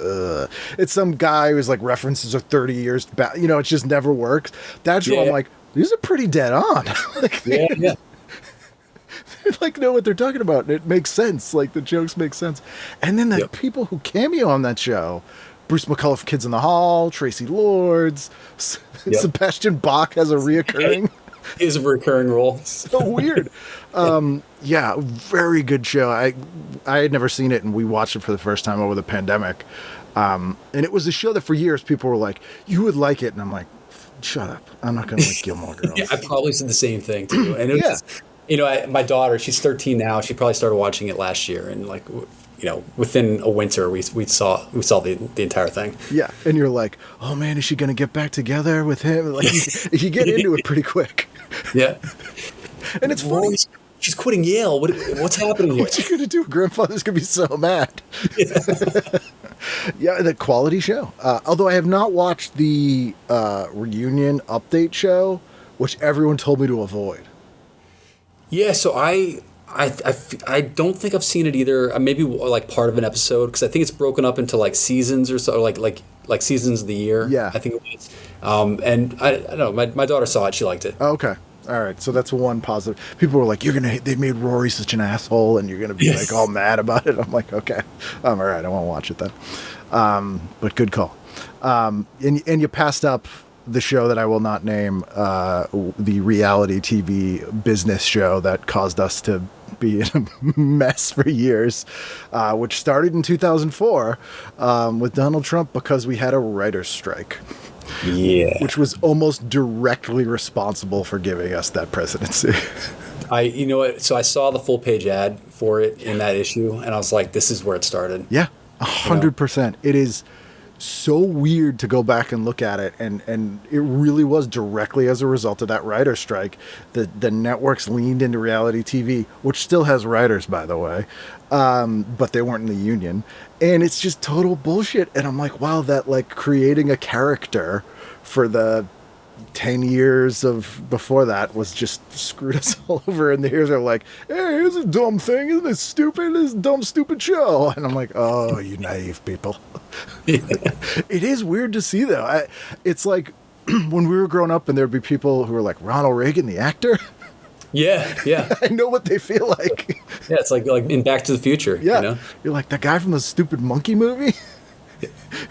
it's some guy who's like references are 30 years back. It just never works. That show, I'm like, these are pretty dead on. Like, they like know what they're talking about. And it makes sense. Like the jokes make sense. And then the people who cameo on that show, Bruce McCullough from Kids in the Hall, Tracy Lords, Sebastian Bach has a reoccurring. Is a recurring role. So weird. Very good show. I had never seen it, and we watched it for the first time over the pandemic. And it was a show that for years people were like, you would like it. And I'm like, shut up. I'm not going to like Gilmore Girls. I probably said the same thing too. And it was, my daughter, she's 13 now. She probably started watching it last year. And like, within a winter, we saw the entire thing. Yeah. And you're like, oh man, is she going to get back together with him? Like you get into it pretty quick. Yeah. And it's funny. She's quitting Yale. What's happening here? What's she going to do? Grandfather's going to be so mad. Yeah, the quality show. Although I have not watched the reunion update show, which everyone told me to avoid. Yeah, so I don't think I've seen it either. Maybe like part of an episode because I think it's broken up into like seasons or so, like seasons of the year. Yeah, I think it is. And I don't know. My daughter saw it. She liked it. Oh, okay. All right. So that's one positive. People were like, they made Rory such an asshole and you're going to be like all mad about it. I'm like, okay, all right. I won't watch it then. But good call. And you passed up the show that I will not name, the reality TV business show that caused us to be in a mess for years, which started in 2004 with Donald Trump because we had a writer's strike. Yeah. Which was almost directly responsible for giving us that presidency. You know what? So I saw the full page ad for it in that issue, and I was like, this is where it started. Yeah, 100%. It is so weird to go back and look at it, and it really was directly as a result of that writer's strike. The networks leaned into reality TV, which still has writers, by the way, but they weren't in the union. And it's just total bullshit. And I'm like, wow, that like creating a character for the 10 years of before that was just screwed us all over. And here's are like, hey, here's a dumb thing. Isn't this stupid? This dumb, stupid show. And I'm like, oh, you naive people. It is weird to see, though. It's like when we were growing up and there'd be people who were like, Ronald Reagan, the actor. Yeah. I know what they feel like. Yeah, it's like in Back to the Future. Yeah. You're like, that guy from the stupid monkey movie?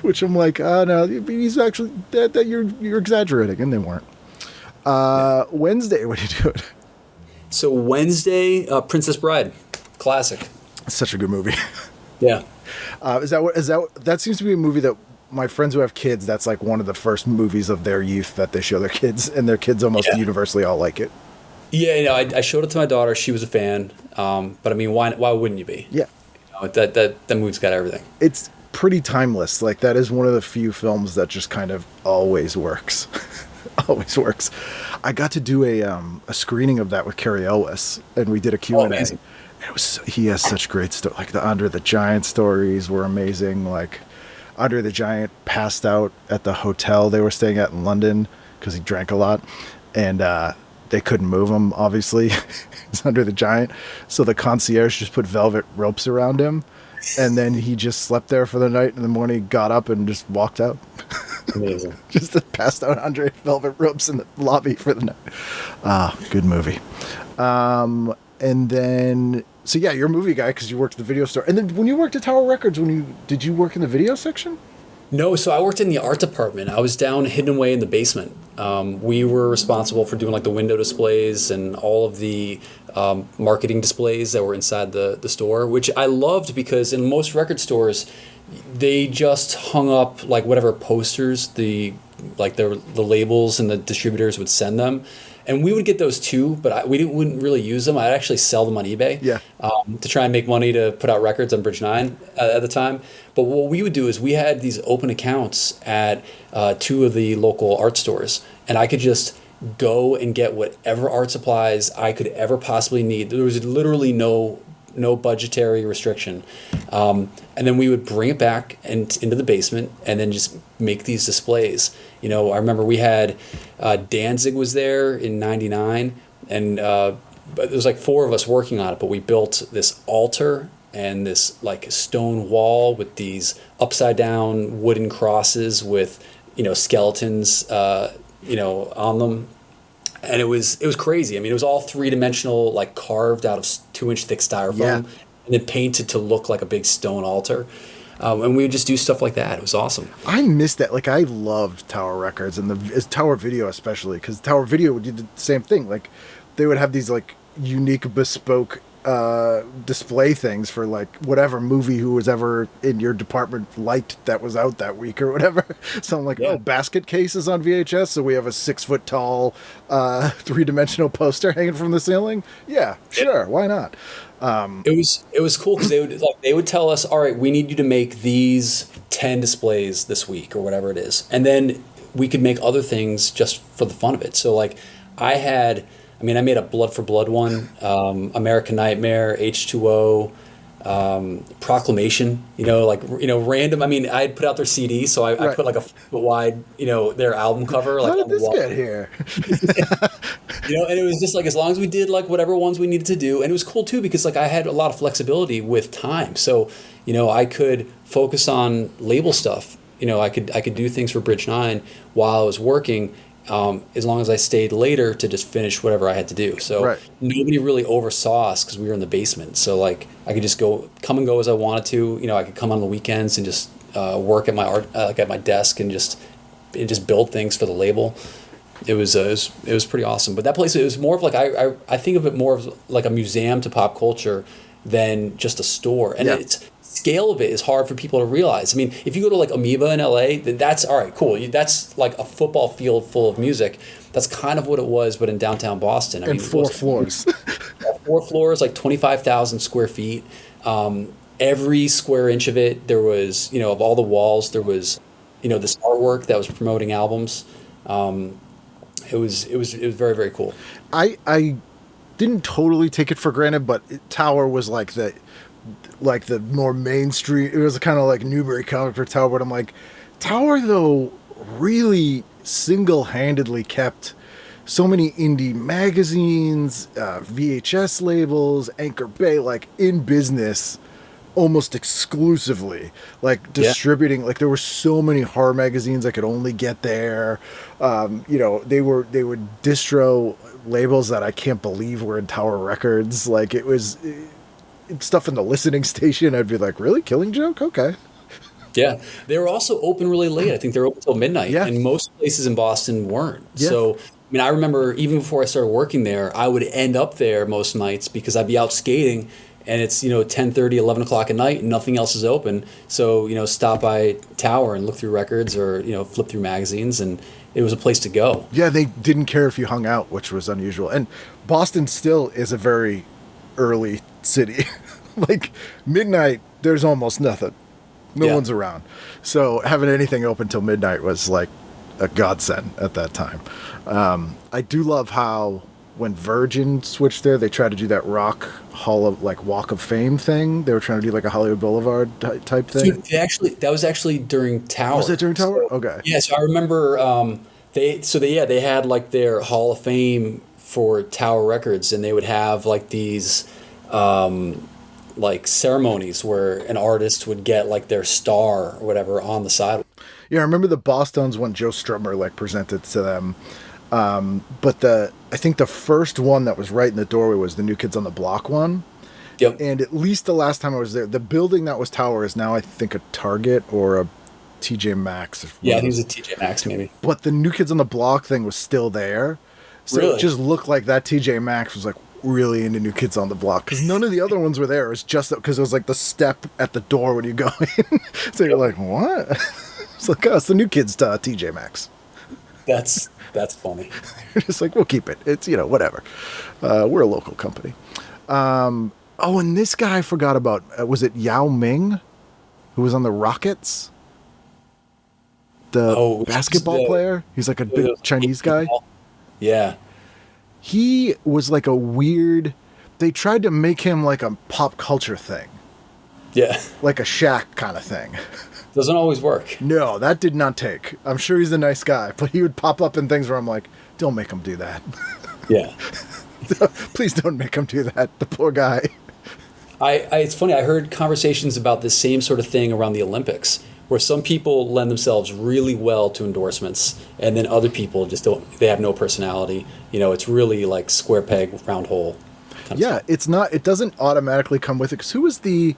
Which I'm like, no, he's actually, that you're exaggerating. And they weren't. Wednesday, what are you doing? So Wednesday, Princess Bride. Classic. Such a good movie. Yeah. That seems to be a movie that my friends who have kids, that's like one of the first movies of their youth that they show their kids, and their kids almost universally all like it. Yeah, I showed it to my daughter. She was a fan. But I mean, why wouldn't you be? Yeah. That movie's got everything. It's pretty timeless. Like that is one of the few films that just kind of always works. Always works. I got to do a screening of that with Carrie Elwes, and we did a Q&A. Amazing. He has such great stories. Like the Under the Giant stories were amazing. Like Under the Giant passed out at the hotel they were staying at in London because he drank a lot, and they couldn't move him, obviously. He's Under the Giant. So the concierge just put velvet ropes around him and then he just slept there for the night. And in the morning, he got up and just walked out. Amazing. Just passed out Andre velvet ropes in the lobby for the night. Good movie. And then, so yeah, you're a movie guy because you worked at the video store. And then when you worked at Tower Records, did you work in the video section? No, so I worked in the art department. I was down hidden away in the basement. We were responsible for doing like the window displays and all of the marketing displays that were inside the store, which I loved because in most record stores, they just hung up like whatever posters the labels and the distributors would send them. And we would get those too, but we wouldn't really use them. I'd actually sell them on eBay to try and make money to put out records on Bridge 9 at the time. But what we would do is we had these open accounts at 2 of the local art stores, and I could just go and get whatever art supplies I could ever possibly need. There was literally no budgetary restriction. And then we would bring it back into the basement and then just make these displays. You know, I remember we had Danzig was there in '99, and but there was like 4 of us working on it, but we built this altar and this like stone wall with these upside down wooden crosses with, you know, skeletons, on them. And it was crazy. I mean, it was all 3-dimensional, like carved out of 2-inch thick styrofoam, and then painted to look like a big stone altar. And we would just do stuff like that. It was awesome. I missed that. Like, I loved Tower Records and the Tower Video especially, because Tower Video would do the same thing. Like, they would have these like unique, bespoke display things for like whatever movie who was ever in your department liked that was out that week or whatever. So I'm like, basket cases on VHS, so we have a 6-foot tall 3-dimensional poster hanging from the ceiling. Yeah, sure, why not? It was cool because they would tell us, all right, we need you to make these 10 displays this week or whatever it is, and then we could make other things just for the fun of it. So like I made a Blood for Blood one, American Nightmare, H2O, Proclamation, random. I mean, I had put out their CD, so I put like a foot wide, their album cover. Like, how did this get here? And it was just like, as long as we did like whatever ones we needed to do. And it was cool too, because like I had a lot of flexibility with time. So, I could focus on label stuff. I could do things for Bridge 9 while I was working, as long as I stayed later to just finish whatever I had to do. So nobody really oversaw us because we were in the basement. So like I could just come and go as I wanted to. I could come on the weekends and just work at my art, at my desk and just build things for the label. It was pretty awesome. But that place, it was more of like I think of it more of like a museum to pop culture than just a store. And it's scale of it is hard for people to realize. I mean, if you go to like Amoeba in LA, then that's all right, cool. That's like a football field full of music. That's kind of what it was, but in downtown Boston. I mean, 4 floors. 4 floors, like 25,000 square feet. Every square inch of it, there was, of all the walls, there was, this artwork that was promoting albums. It was very, very cool. I didn't totally take it for granted, but Tower was like the more mainstream. It was kind of like Newbury Comic Book Tower, but I'm like, Tower though really single-handedly kept so many indie magazines, VHS labels, Anchor Bay, like in business almost exclusively, like distributing. Like there were so many horror magazines I could only get there. They would distro labels that I can't believe were in Tower Records. Like it was stuff in the listening station. I'd be like, really? Killing Joke? Okay. Yeah. They were also open really late. I think they were open till midnight. Yeah. And most places in Boston weren't. Yeah. So, I remember even before I started working there, I would end up there most nights because I'd be out skating and it's, 10:30, 11 o'clock at night and nothing else is open. So, stop by Tower and look through records or, flip through magazines, and it was a place to go. Yeah. They didn't care if you hung out, which was unusual. And Boston still is a very early city. Like midnight, there's almost nothing. No one's around. So having anything open till midnight was like a godsend at that time. I do love how when Virgin switched there, they tried to do that Walk of Fame thing. They were trying to do like a Hollywood Boulevard type thing. So that was actually during Tower. Was it during Tower? So, okay. Yeah, so I remember they had like their Hall of Fame for Tower Records, and they would have like these like ceremonies where an artist would get like their star or whatever on the side. Yeah, I remember the Boston's when Joe Strummer like presented to them. But I think the first one that was right in the doorway was the New Kids on the Block one. Yep. And at least the last time I was there, the building that was Tower is now, I think, a Target or a TJ Maxx. Yeah, he was a TJ Maxx maybe. But the New Kids on the Block thing was still there. So Really? It just looked like that TJ Maxx was like really into New Kids on the Block. Because none of the other ones were there. It was just because it was like the step at the door when you go in. So you're like, what? It's like, oh, it's the New Kids to TJ Maxx. That's funny. You're just like, we'll keep it. It's, whatever. We're a local company. Oh, and this guy I forgot about. Was it Yao Ming, who was on the Rockets? The basketball player? He's like a big Chinese guy. Yeah. He was like a weird... They tried to make him like a pop culture thing. Yeah. Like a Shaq kind of thing. Doesn't always work. No, that did not take. I'm sure he's a nice guy, but he would pop up in things where I'm like, don't make him do that. Yeah. Please don't make him do that. The poor guy. It's funny, I heard conversations about this same sort of thing around the Olympics, where some people lend themselves really well to endorsements, and then other people just they have no personality. It's really like square peg, round hole. Yeah, it's not, it doesn't automatically come with it. Because who was the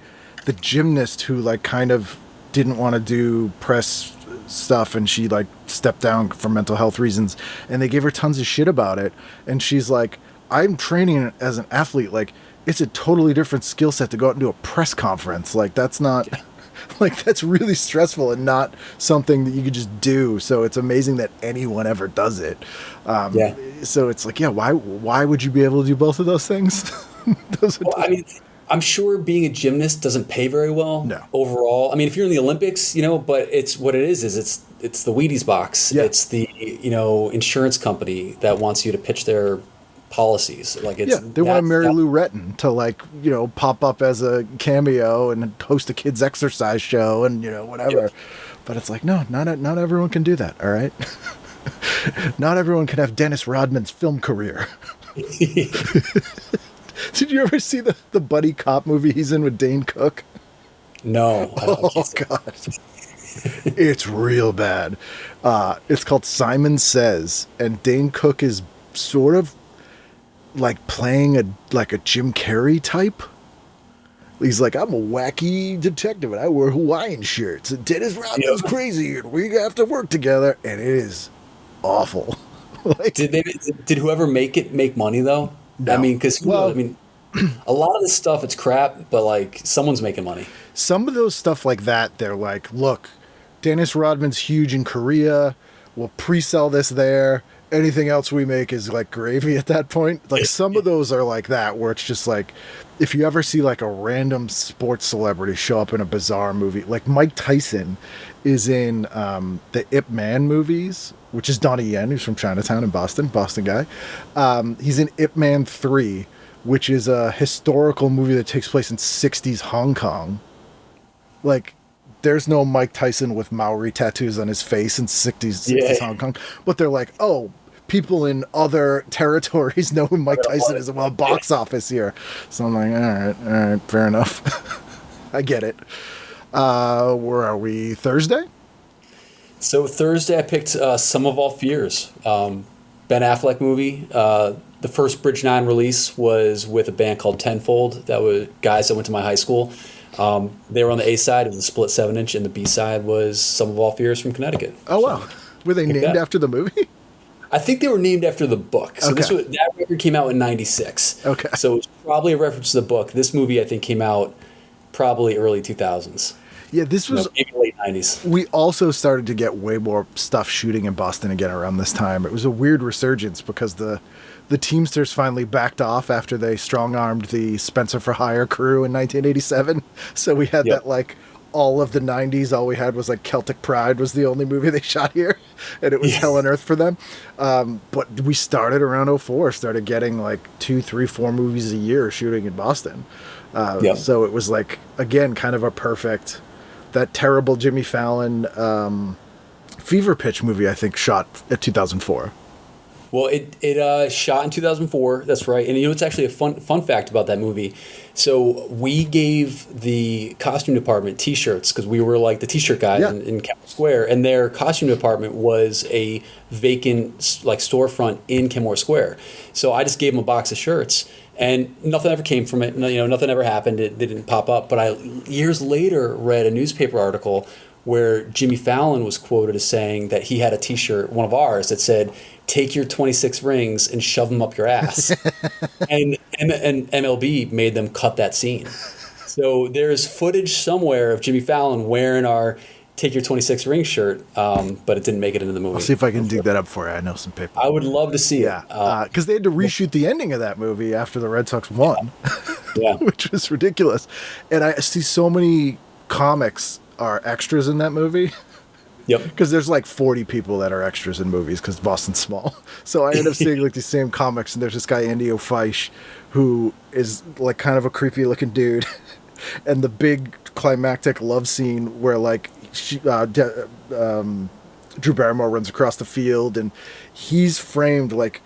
gymnast who like kind of didn't want to do press stuff, and she like stepped down for mental health reasons, and they gave her tons of shit about it, and she's like, I'm training as an athlete, like, it's a totally different skill set to go out and do a press conference. Like, that's not... Like, that's really stressful and not something that you could just do. So it's amazing that anyone ever does it. Yeah. So it's like, yeah, why would you be able to do both of those things? I mean, I'm sure being a gymnast doesn't pay very well. No. Overall. I mean, if you're in the Olympics, but it's what it is it's the Wheaties box. Yeah. It's the, insurance company that wants you to pitch their policies. Like, it's, they want Mary Lou Retton to like, pop up as a cameo and host a kids exercise show and whatever. Yeah. But it's like, no, not everyone can do that. All right. Not everyone can have Dennis Rodman's film career. Did you ever see the buddy cop movie he's in with Dane Cook? No. Oh God. It's real bad. It's called Simon Says, and Dane Cook is sort of like playing a Jim Carrey type. He's like, I'm a wacky detective and I wear Hawaiian shirts and Dennis Rodman's crazy and we have to work together, and it is awful. Like, did whoever make money though? No. I mean, because a lot of this stuff, it's crap, but like someone's making money. Some of those stuff like that, they're like, look, Dennis Rodman's huge in Korea. We'll pre-sell this there. Anything else we make is like gravy at that point. Like, some of those are like that, where it's just like, if you ever see like a random sports celebrity show up in a bizarre movie, like Mike Tyson is in the Ip Man movies, which is Donnie Yen, who's from Chinatown in Boston guy. He's in Ip Man 3, which is a historical movie that takes place in 60s Hong Kong. Like, there's no Mike Tyson with Maori tattoos on his face in 60s Hong Kong. But they're like, oh, people in other territories know who Mike Tyson is. Well, box office here. So I'm like, all right, fair enough. I get it. Where are we? Thursday? So Thursday I picked Sum of All Fears. Ben Affleck movie. The first Bridge 9 release was with a band called Tenfold. That was guys that went to my high school. They were on the A side. It was a split 7-inch, and the B side was Sum of All Fears from Connecticut. Oh, wow. Were they named after the movie? I think they were named after the book. So Okay. that record came out in '96. Okay. So it's probably a reference to the book. This movie, I think, came out probably early 2000s. Yeah, this was... maybe late 90s. We also started to get way more stuff shooting in Boston again around this time. It was a weird resurgence because the Teamsters finally backed off after they strong-armed the Spencer for Hire crew in 1987. So we had that, like, all of the 90s, all we had was, like, Celtic Pride was the only movie they shot here. And it was hell on earth for them. But we started around 2004, started getting, like, 2, 3, 4 movies a year shooting in Boston. So it was, like, again, kind of a perfect... That terrible Jimmy Fallon Fever Pitch movie, I think, shot at 2004. Well, it shot in 2004. That's right. And it's actually a fun fact about that movie. So we gave the costume department T-shirts because we were like the T-shirt guys in Kenmore Square, and their costume department was a vacant like storefront in Kenmore Square. So I just gave them a box of shirts, and nothing ever came from it. Nothing ever happened. It didn't pop up. But I years later read a newspaper article where Jimmy Fallon was quoted as saying that he had a T-shirt, one of ours, that said, "Take your 26 rings and shove them up your ass." and MLB made them cut that scene. So there's footage somewhere of Jimmy Fallon wearing our "Take your 26 ring" shirt, but it didn't make it into the movie. I'll see if I can dig that up for you. I know some paper. I would love to see it. Because they had to reshoot the ending of that movie after the Red Sox won, which was ridiculous. And I see so many comics are extras in that movie. Yep. Because there's like 40 people that are extras in movies because Boston's small. So I end up seeing like these same comics, and there's this guy, Andy O'Feish, who is like kind of a creepy looking dude. And the big climactic love scene where like Drew Barrymore runs across the field, and he's framed like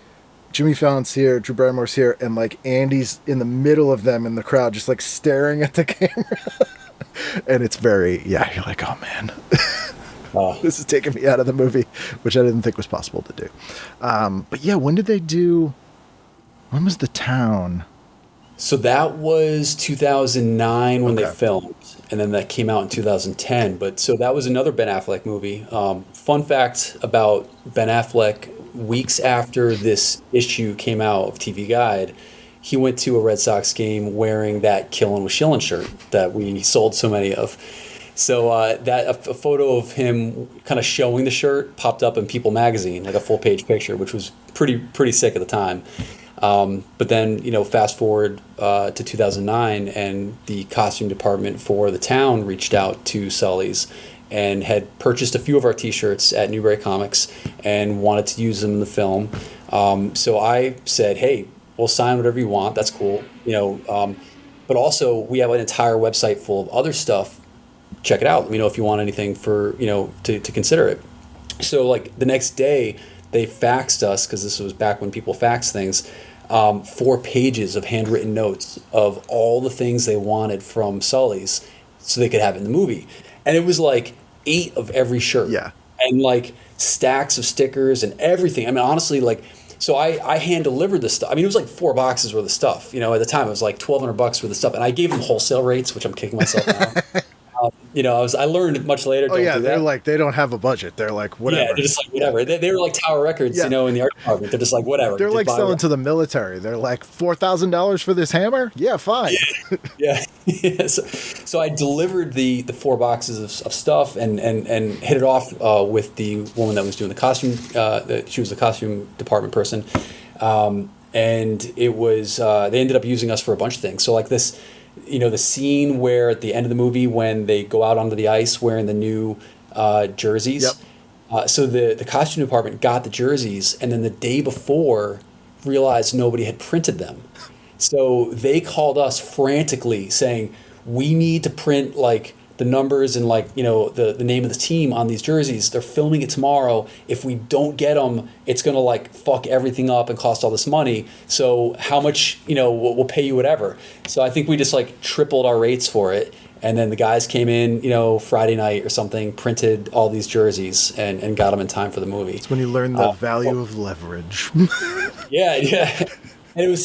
Jimmy Fallon's here, Drew Barrymore's here, and like Andy's in the middle of them in the crowd, just like staring at the camera. And it's very, you're like, oh man, this is taking me out of the movie, which I didn't think was possible to do. But yeah, when was The Town? So that was 2009 when they filmed, and then that came out in 2010. But so that was another Ben Affleck movie. Fun fact about Ben Affleck, weeks after this issue came out of TV Guide, he went to a Red Sox game wearing that Killin' with Shillin' shirt that we sold so many of. So a photo of him kind of showing the shirt popped up in People magazine, like a full page picture, which was pretty sick at the time. But then, fast forward to 2009, and the costume department for The Town reached out to Sully's and had purchased a few of our T-shirts at Newbury Comics and wanted to use them in the film. So I said, hey, we'll sign whatever you want. That's cool. But also we have an entire website full of other stuff. Check it out. Let me know if you want anything for, to consider it. So like the next day they faxed us, because this was back when people faxed things, 4 pages of handwritten notes of all the things they wanted from Sully's so they could have it in the movie. And it was like 8 of every shirt. Yeah. And like stacks of stickers and everything. I mean, honestly, like, so I hand delivered this stuff. I mean, it was like 4 boxes worth of stuff. At the time it was like $1,200 worth of stuff. And I gave them wholesale rates, which I'm kicking myself now. I learned much later. They're like, they don't have a budget. They're like, whatever. Yeah, they're just like, whatever. They were like Tower Records, in the art department. They're just like, whatever. They're like selling to the military. They're like, $4,000 for this hammer? Yeah, fine. Yeah. So I delivered the 4 boxes of stuff and hit it off with the woman that was doing the costume. She was the costume department person. And it was, they ended up using us for a bunch of things. So like this, the scene where at the end of the movie when they go out onto the ice wearing the new jerseys. Yep. So the costume department got the jerseys, and then the day before realized nobody had printed them. So they called us frantically saying, we need to print like the numbers and like, the name of the team on these jerseys. They're filming it tomorrow. If we don't get them, it's going to like fuck everything up and cost all this money. So how much, we'll pay you whatever. So I think we just like tripled our rates for it. And then the guys came in, Friday night or something, printed all these jerseys and got them in time for the movie. It's when you learn the value of leverage. Yeah. And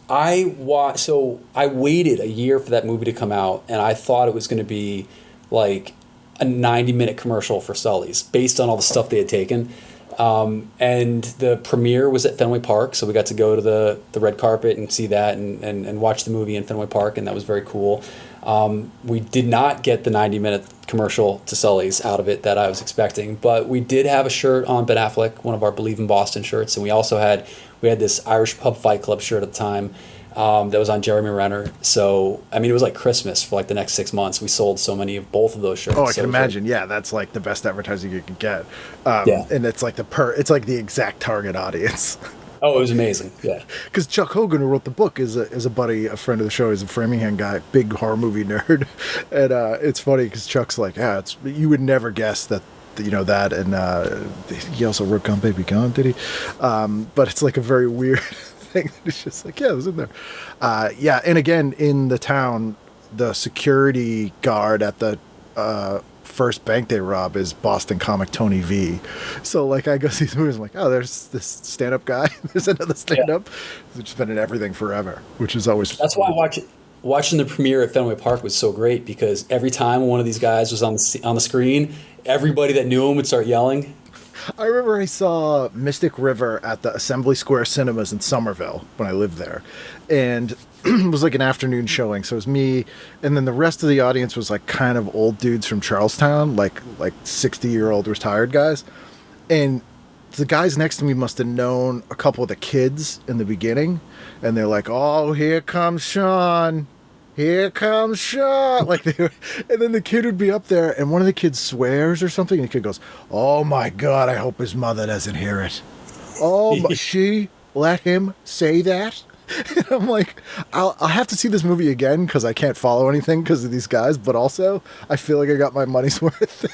I waited a year for that movie to come out, and I thought it was going to be like a 90-minute commercial for Sully's based on all the stuff they had taken. And the premiere was at Fenway Park, so we got to go to the red carpet and see that and watch the movie in Fenway Park, and that was very cool. We did not get the 90-minute commercial to Sully's out of it that I was expecting, but we did have a shirt on Ben Affleck, one of our Believe in Boston shirts, and we had this Irish Pub Fight Club shirt at the time that was on Jeremy Renner. So, I mean, it was like Christmas for like the next 6 months. We sold so many of both of those shirts. Oh, I can imagine. Yeah, that's like the best advertising you can get. And it's like the exact target audience. Oh, it was amazing. Yeah. Because Chuck Hogan, who wrote the book, is a buddy, a friend of the show. He's a Framingham guy, big horror movie nerd. And it's funny because Chuck's like, you would never guess that you know, that, and he also wrote Gone Baby Gone, did he? But it's like a very weird thing. It's just like, yeah, it was in there. Yeah, and again, in the town, the security guard at the first bank they rob is Boston comic Tony V. So like, I go see these movies, I'm like, oh, there's this stand-up guy. There's another stand-up. It's just been in everything forever, which is always That's why watching the premiere at Fenway Park was so great, because every time one of these guys was on the screen, everybody that knew him would start yelling. I remember I saw Mystic River at the Assembly Square Cinemas in Somerville when I lived there, and it was like an afternoon showing. So it was me, and then the rest of the audience was like kind of old dudes from Charlestown, like 60-year-old retired guys. And the guys next to me must have known a couple of the kids in the beginning, and they're like, "Oh, here comes Sean. Here comes Sean." Like and then the kid would be up there, and one of the kids swears or something, and the kid goes, "Oh my God, I hope his mother doesn't hear it. Oh, she let him say that?" And I'm like, I'll have to see this movie again because I can't follow anything because of these guys, but also I feel like I got my money's worth.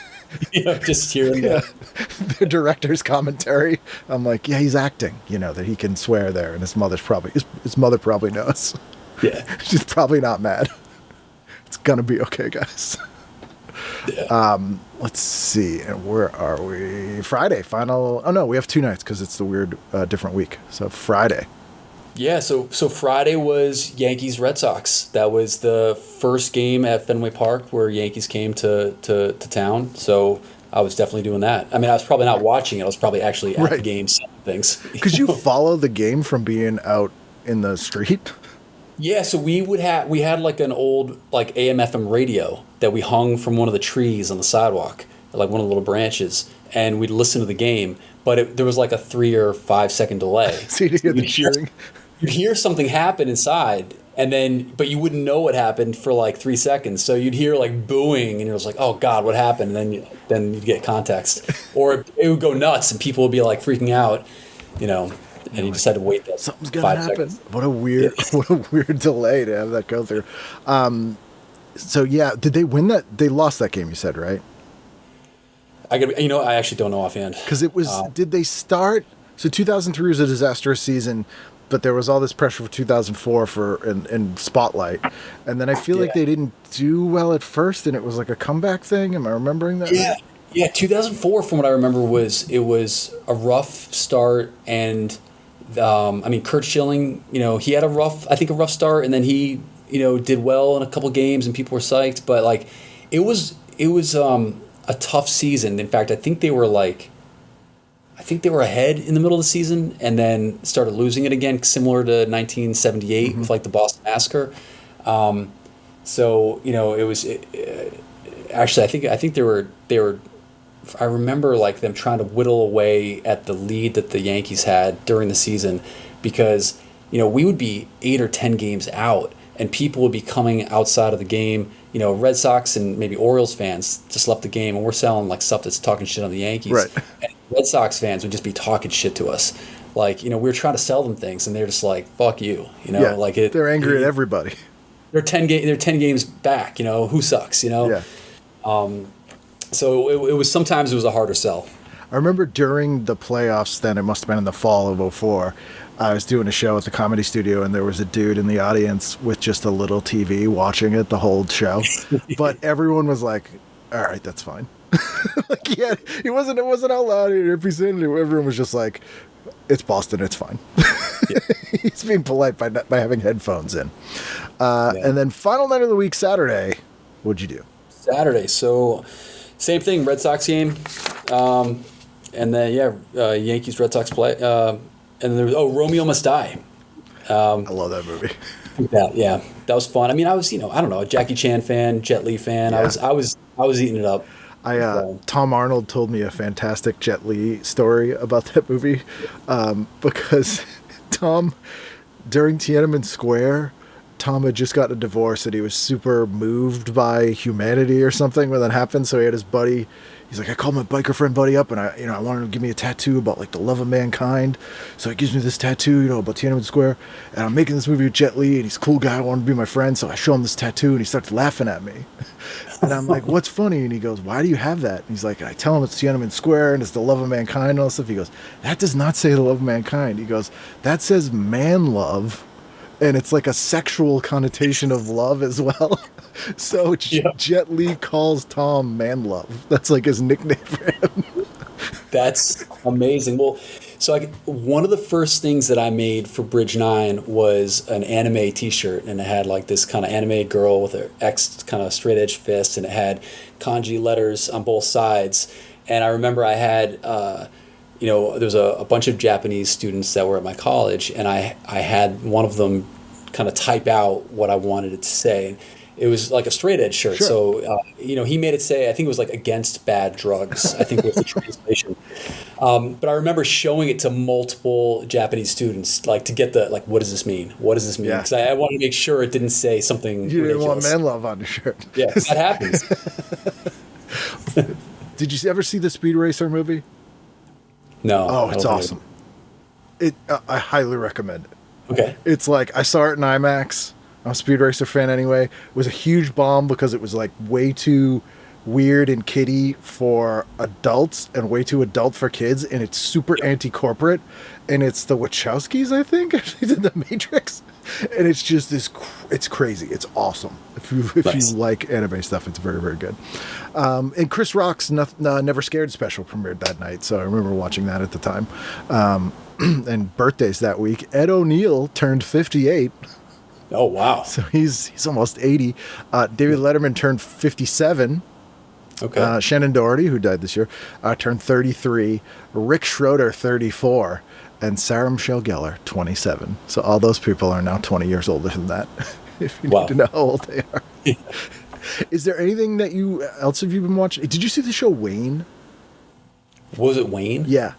Just hearing the director's commentary. I'm like, yeah, he's acting, you know, that he can swear there, and his mother probably knows. Yeah. She's probably not mad. It's gonna be okay, guys. Yeah. Let's see. Where are we? Friday, final. Oh no, we have 2 nights because it's the weird, different week. So Friday. Yeah, so Friday was Yankees Red Sox. That was the first game at Fenway Park where Yankees came to town. So I was definitely doing that. I mean, I was probably not watching it. I was probably actually at the game selling things. Could you follow the game from being out in the street? Yeah, so we had like an old like AM/FM radio that we hung from one of the trees on the sidewalk, like one of the little branches, and we'd listen to the game. But there was like a 3 or 5 second delay. So you'd hear the cheering. You'd hear something happen inside, but you wouldn't know what happened for like 3 seconds. So you'd hear like booing, and you're just like, "Oh God, what happened?" And then you'd get context, or it would go nuts, and people would be like freaking out, you know. And you just had to wait that something's gonna happen. Seconds. What a weird delay to have that go through. So yeah, did they win that? They lost that game, you said, right? I actually don't know offhand. Because it was, did they start? So 2003 was a disastrous season, but there was all this pressure for 2004 in Spotlight, and then I feel like they didn't do well at first, and it was like a comeback thing. Am I remembering that? Yeah, yeah. 2004, from what I remember, was a rough start, and Kurt Schilling, he had a rough start, and then he, did well in a couple games, and people were psyched. But like, it was a tough season. In fact, I think they were ahead in the middle of the season, and then started losing it again, similar to 1978 with like the Boston Massacre. So it was actually I think they were. I remember like them trying to whittle away at the lead that the Yankees had during the season, because we would be 8 or 10 games out, and people would be coming outside of the game. Red Sox and maybe Orioles fans just left the game, and we're selling like stuff that's talking shit on the Yankees. Right. And Red Sox fans would just be talking shit to us. Like, we were trying to sell them things, and they're just like, "Fuck you," Yeah, like they're angry at everybody. They're 10 games back. Who sucks? Yeah. So it was, sometimes it was a harder sell. I remember during the playoffs, then it must have been in the fall of 2004, I was doing a show at the Comedy Studio, and there was a dude in the audience with just a little TV watching it the whole show. But everyone was like, all right, that's fine. Like, yeah, it wasn't out loud. Everyone was just like, it's Boston, it's fine. He's being polite by having headphones in. And then final night of the week, Saturday, what'd you do? Saturday, so same thing, Red Sox game. And then, Yankees, Red Sox play. And then there was, Romeo Must Die. I love that movie. That was fun. I mean, I was, I don't know, a Jackie Chan fan, Jet Li fan. Yeah. I was eating it up. Tom Arnold told me a fantastic Jet Li story about that movie, because Tom, during Tiananmen Square, Tom had just gotten a divorce, and he was super moved by humanity or something when that happened. So he had his buddy He's like, I called my biker friend buddy up, and I wanted him to give me a tattoo about like the love of mankind. So he gives me this tattoo, about Tiananmen Square. And I'm making this movie with Jet Li, and he's a cool guy. I want to be my friend. So I show him this tattoo, and he starts laughing at me. And I'm like, what's funny? And he goes, why do you have that? And he's like, I tell him it's Tiananmen Square, and it's the love of mankind and all this stuff. He goes, that does not say the love of mankind. He goes, that says man love. And it's like a sexual connotation of love as well. So Jet Li calls Tom Man Love. That's like his nickname for him. That's amazing. Well, so one of the first things that I made for Bridge 9 was an anime t-shirt, and it had like this kind of anime girl with her X kind of straight edge fist, and it had kanji letters on both sides. And I remember I had, there was a bunch of Japanese students that were at my college, and I had one of them kind of type out what I wanted it to say. It was like a straight edge shirt. Sure. So, he made it say, I think it was like against bad drugs, I think was the translation. But I remember showing it to multiple Japanese students, like to get the, like, what does this mean? What does this mean? Because I wanted to make sure it didn't say something You ridiculous. didn't want man love on your shirt. Yeah, that happens. Did you ever see the Speed Racer movie? No. Oh, it's awesome. I highly recommend it. Okay. It's like, I saw it in IMAX. I'm a Speed Racer fan anyway. It was a huge bomb because it was like way too weird and kiddie for adults and way too adult for kids, and it's super anti-corporate, and it's the Wachowskis, I think, actually did The Matrix, and it's just it's crazy. It's awesome. If you like anime stuff, it's very, very good. And Chris Rock's Never Scared special premiered that night, so I remember watching that at the time. And birthdays that week. Ed O'Neill turned 58. Oh, wow. So he's almost 80. David Letterman turned 57. Okay. Shannon Doherty, who died this year, turned 33. Rick Schroeder, 34. And Sarah Michelle Gellar, 27. So all those people are now 20 years older than that, if you need to know how old they are. Is there anything else have you been watching? Did you see the show Wayne? Was it Wayne? Yeah.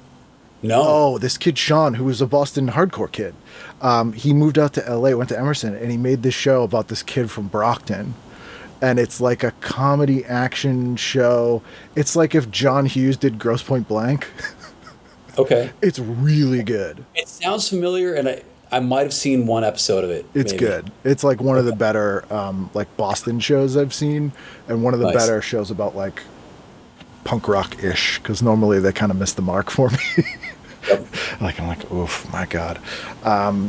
No. Oh, this kid Sean, who was a Boston hardcore kid. He moved out to LA, went to Emerson, and he made this show about this kid from Brockton. And it's like a comedy action show. It's like if John Hughes did Grosse Point Blank. Okay. It's really good. It sounds familiar, and I might have seen one episode of it. It's good. It's like one of the better like Boston shows I've seen, and one of the better shows about like punk rock-ish, because normally they kind of miss the mark for me. Yep. I'm like, oof, my God.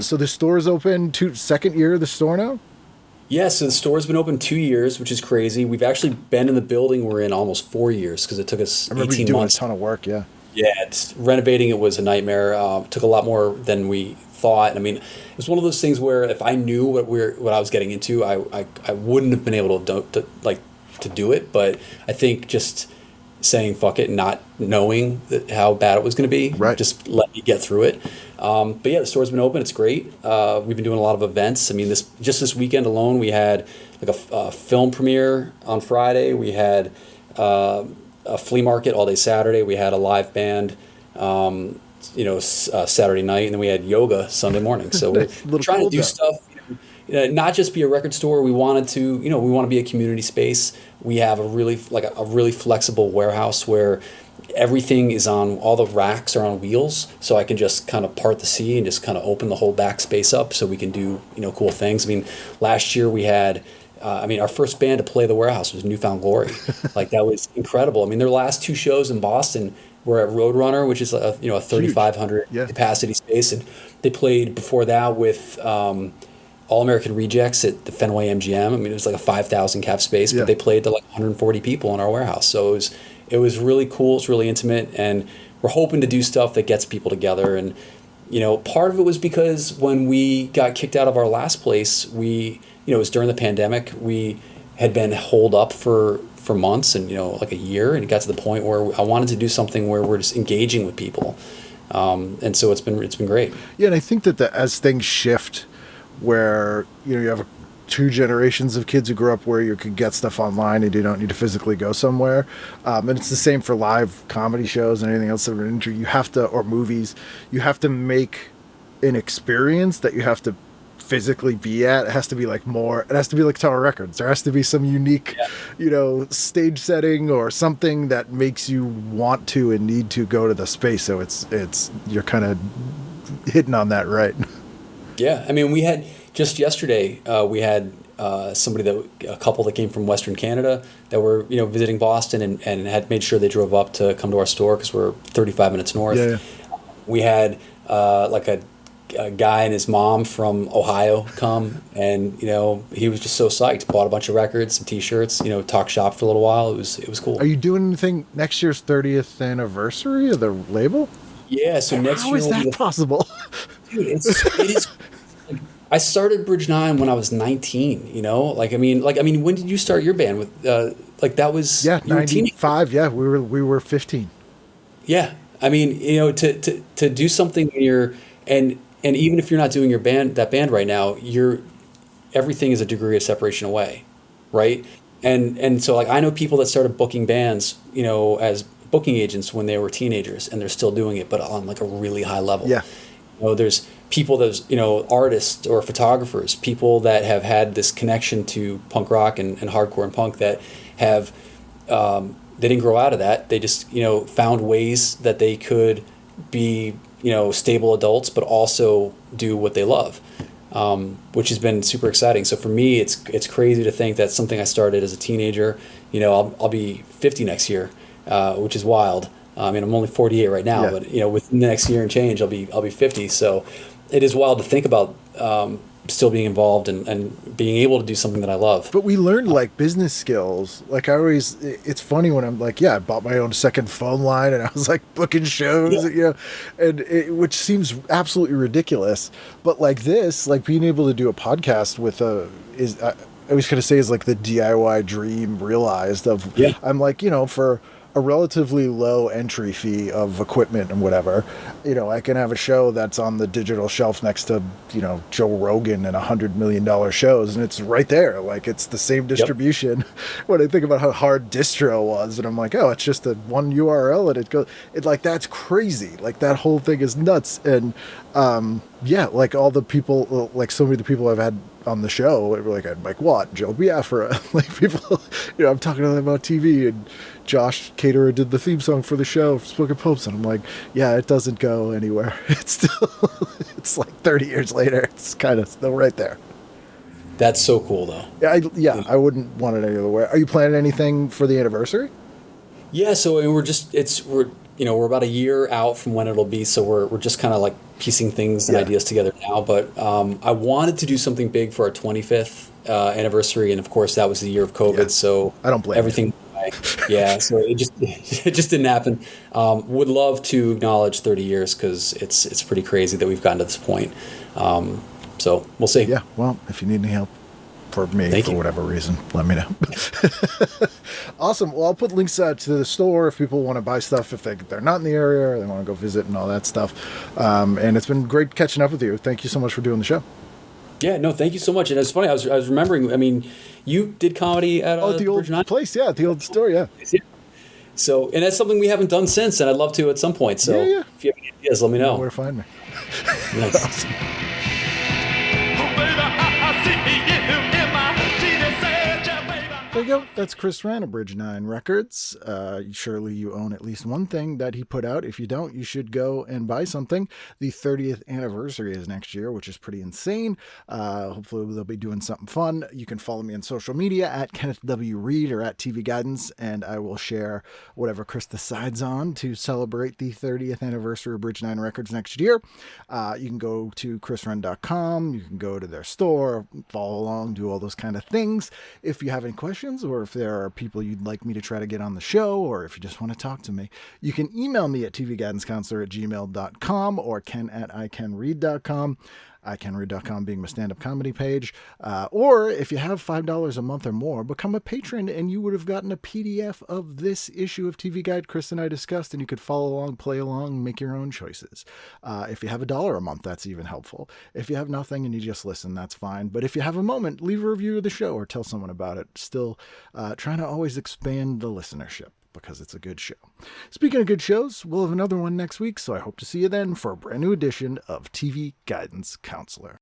So the store's open second year of the store now? Yeah, so the store's been open 2 years, which is crazy. We've actually been in the building we're in almost 4 years, because it took us 18 months. I remember you doing a ton of work, yeah. Yeah, renovating it was a nightmare. Took a lot more than we thought. I mean, it was one of those things where if I knew what I was getting into, I wouldn't have been able to do it. But I think just saying fuck it and not knowing how bad it was going to be, just let me get through it. But yeah, the store's been open. It's great. We've been doing a lot of events. I mean, this weekend alone, we had like a film premiere on Friday. We had a flea market all day Saturday. We had a live band, Saturday night, and then we had yoga Sunday morning. So we're trying to do stuff, not just be a record store. We wanted to, we want to be a community space. We have a really flexible warehouse where everything is all the racks are on wheels, so I can just kind of part the sea and just kind of open the whole back space up so we can do, cool things. I mean, last year we had, our first band to play the warehouse was Newfound Glory. Like, that was incredible. I mean, their last two shows in Boston were at Roadrunner, which is a 3,500 capacity space, and they played before that with All American Rejects at the Fenway MGM. I mean, it was like a 5,000 cap space, but they played to like 140 people in our warehouse. So it was really cool. It's really intimate, and we're hoping to do stuff that gets people together. And part of it was because when we got kicked out of our last place, it was during the pandemic. We had been holed up for months and, like a year. And it got to the point where I wanted to do something where we're just engaging with people. And so it's been great. Yeah. And I think that as things shift where, you have two generations of kids who grew up where you could get stuff online and you don't need to physically go somewhere. And it's the same for live comedy shows and anything else that we're into. You have to, or movies, you have to make an experience that you have to physically be at. It has to be like more, it has to be like Tower Records. There has to be some unique, stage setting or something that makes you want to and need to go to the space. So you're kind of hitting on that, right? Yeah. I mean, we had just yesterday, we had a couple that came from Western Canada that were, visiting Boston and had made sure they drove up to come to our store because we're 35 minutes north. Yeah. We had like a guy and his mom from Ohio come, and he was just so psyched. Bought a bunch of records, some T-shirts. Talk shop for a little while. It was cool. Are you doing anything next year's 30th anniversary of the label? Yeah. So next year, how is that possible? Dude, it is. I started Bridge 9 when I was 19. When did you start your band? With that was 95. Yeah, we were 15. Yeah, I mean, to do something when you're and even if you're not doing that band right now, everything is a degree of separation away, right? And so I know people that started booking bands, as booking agents when they were teenagers, and they're still doing it, but on like a really high level. Yeah. There's people artists or photographers, people that have had this connection to punk rock and hardcore and punk that have they didn't grow out of that. They just found ways that they could be stable adults, but also do what they love, which has been super exciting. So for me, it's crazy to think that something I started as a teenager, I'll be 50 next year, which is wild. I mean, I'm only 48 right now, but within the next year and change, I'll be 50. So it is wild to think about still being involved and being able to do something that I love. But we learned like business skills. Like it's funny when I'm like, I bought my own second phone line and I was like booking shows, which seems absolutely ridiculous. But like this, like being able to do a podcast with I was going to say is like the DIY dream realized of, I'm like, for a relatively low entry fee of equipment and whatever, I can have a show that's on the digital shelf next to, Joe Rogan and $100 million shows. And it's right there. Like it's the same distribution. When I think about how hard distro was, and I'm like, oh, it's just one URL and it goes, that's crazy. Like that whole thing is nuts. And, like all the people, like so many of the people I've had on the show, like I had Mike Watt, Joe Biafra, like people, I'm talking to them about TV, and Josh Caterer did the theme song for the show, Spoken Popes, and I'm like, it doesn't go anywhere. It's still, it's like 30 years later, it's kind of still right there. That's so cool, though. I wouldn't want it any other way. Are you planning anything for the anniversary? Yeah, so we're about a year out from when it'll be, so we're just kind of like piecing things and ideas together now. But I wanted to do something big for our 25th anniversary, and of course that was the year of COVID. So I don't blame everything. So it just didn't happen. Would love to acknowledge 30 years because it's pretty crazy that we've gotten to this point. So we'll see. Yeah. Well, if you need any help for me for whatever reason, let me know. Awesome. Well, I'll put links to the store if people want to buy stuff, if they're not in the area or they want to go visit and all that stuff. And it's been great catching up with you. Thank you so much for doing the show. Yeah, no, thank you so much. And it's funny, I was remembering, I mean, you did comedy at the old place, at the old store, yeah. So, and that's something we haven't done since, and I'd love to at some point. So if you have any ideas, let me know. You know where to find me. Nice. Awesome. There you go. That's Chris Wrenn of Bridge 9 Records. Surely you own at least one thing that he put out. If you don't, you should go and buy something. The 30th anniversary is next year, which is pretty insane. Hopefully they'll be doing something fun. You can follow me on social media at Kenneth W. Reed or at TV Guidance, and I will share whatever Chris decides on to celebrate the 30th anniversary of Bridge 9 Records next year. You can go to chriswrenn.com. You can go to their store, follow along, do all those kind of things. If you have any questions, or if there are people you'd like me to try to get on the show, or if you just want to talk to me, you can email me at tvguidancecounselor@gmail.com or ken@icanread.com. iCanRead.com being my stand-up comedy page. Or if you have $5 a month or more, become a patron and you would have gotten a PDF of this issue of TV Guide Chris and I discussed, and you could follow along, play along, make your own choices. If you have $1 a month, that's even helpful. If you have nothing and you just listen, that's fine. But if you have a moment, leave a review of the show or tell someone about it. Still trying to always expand the listenership, because it's a good show. Speaking of good shows, we'll have another one next week, so I hope to see you then for a brand new edition of TV Guidance Counselor.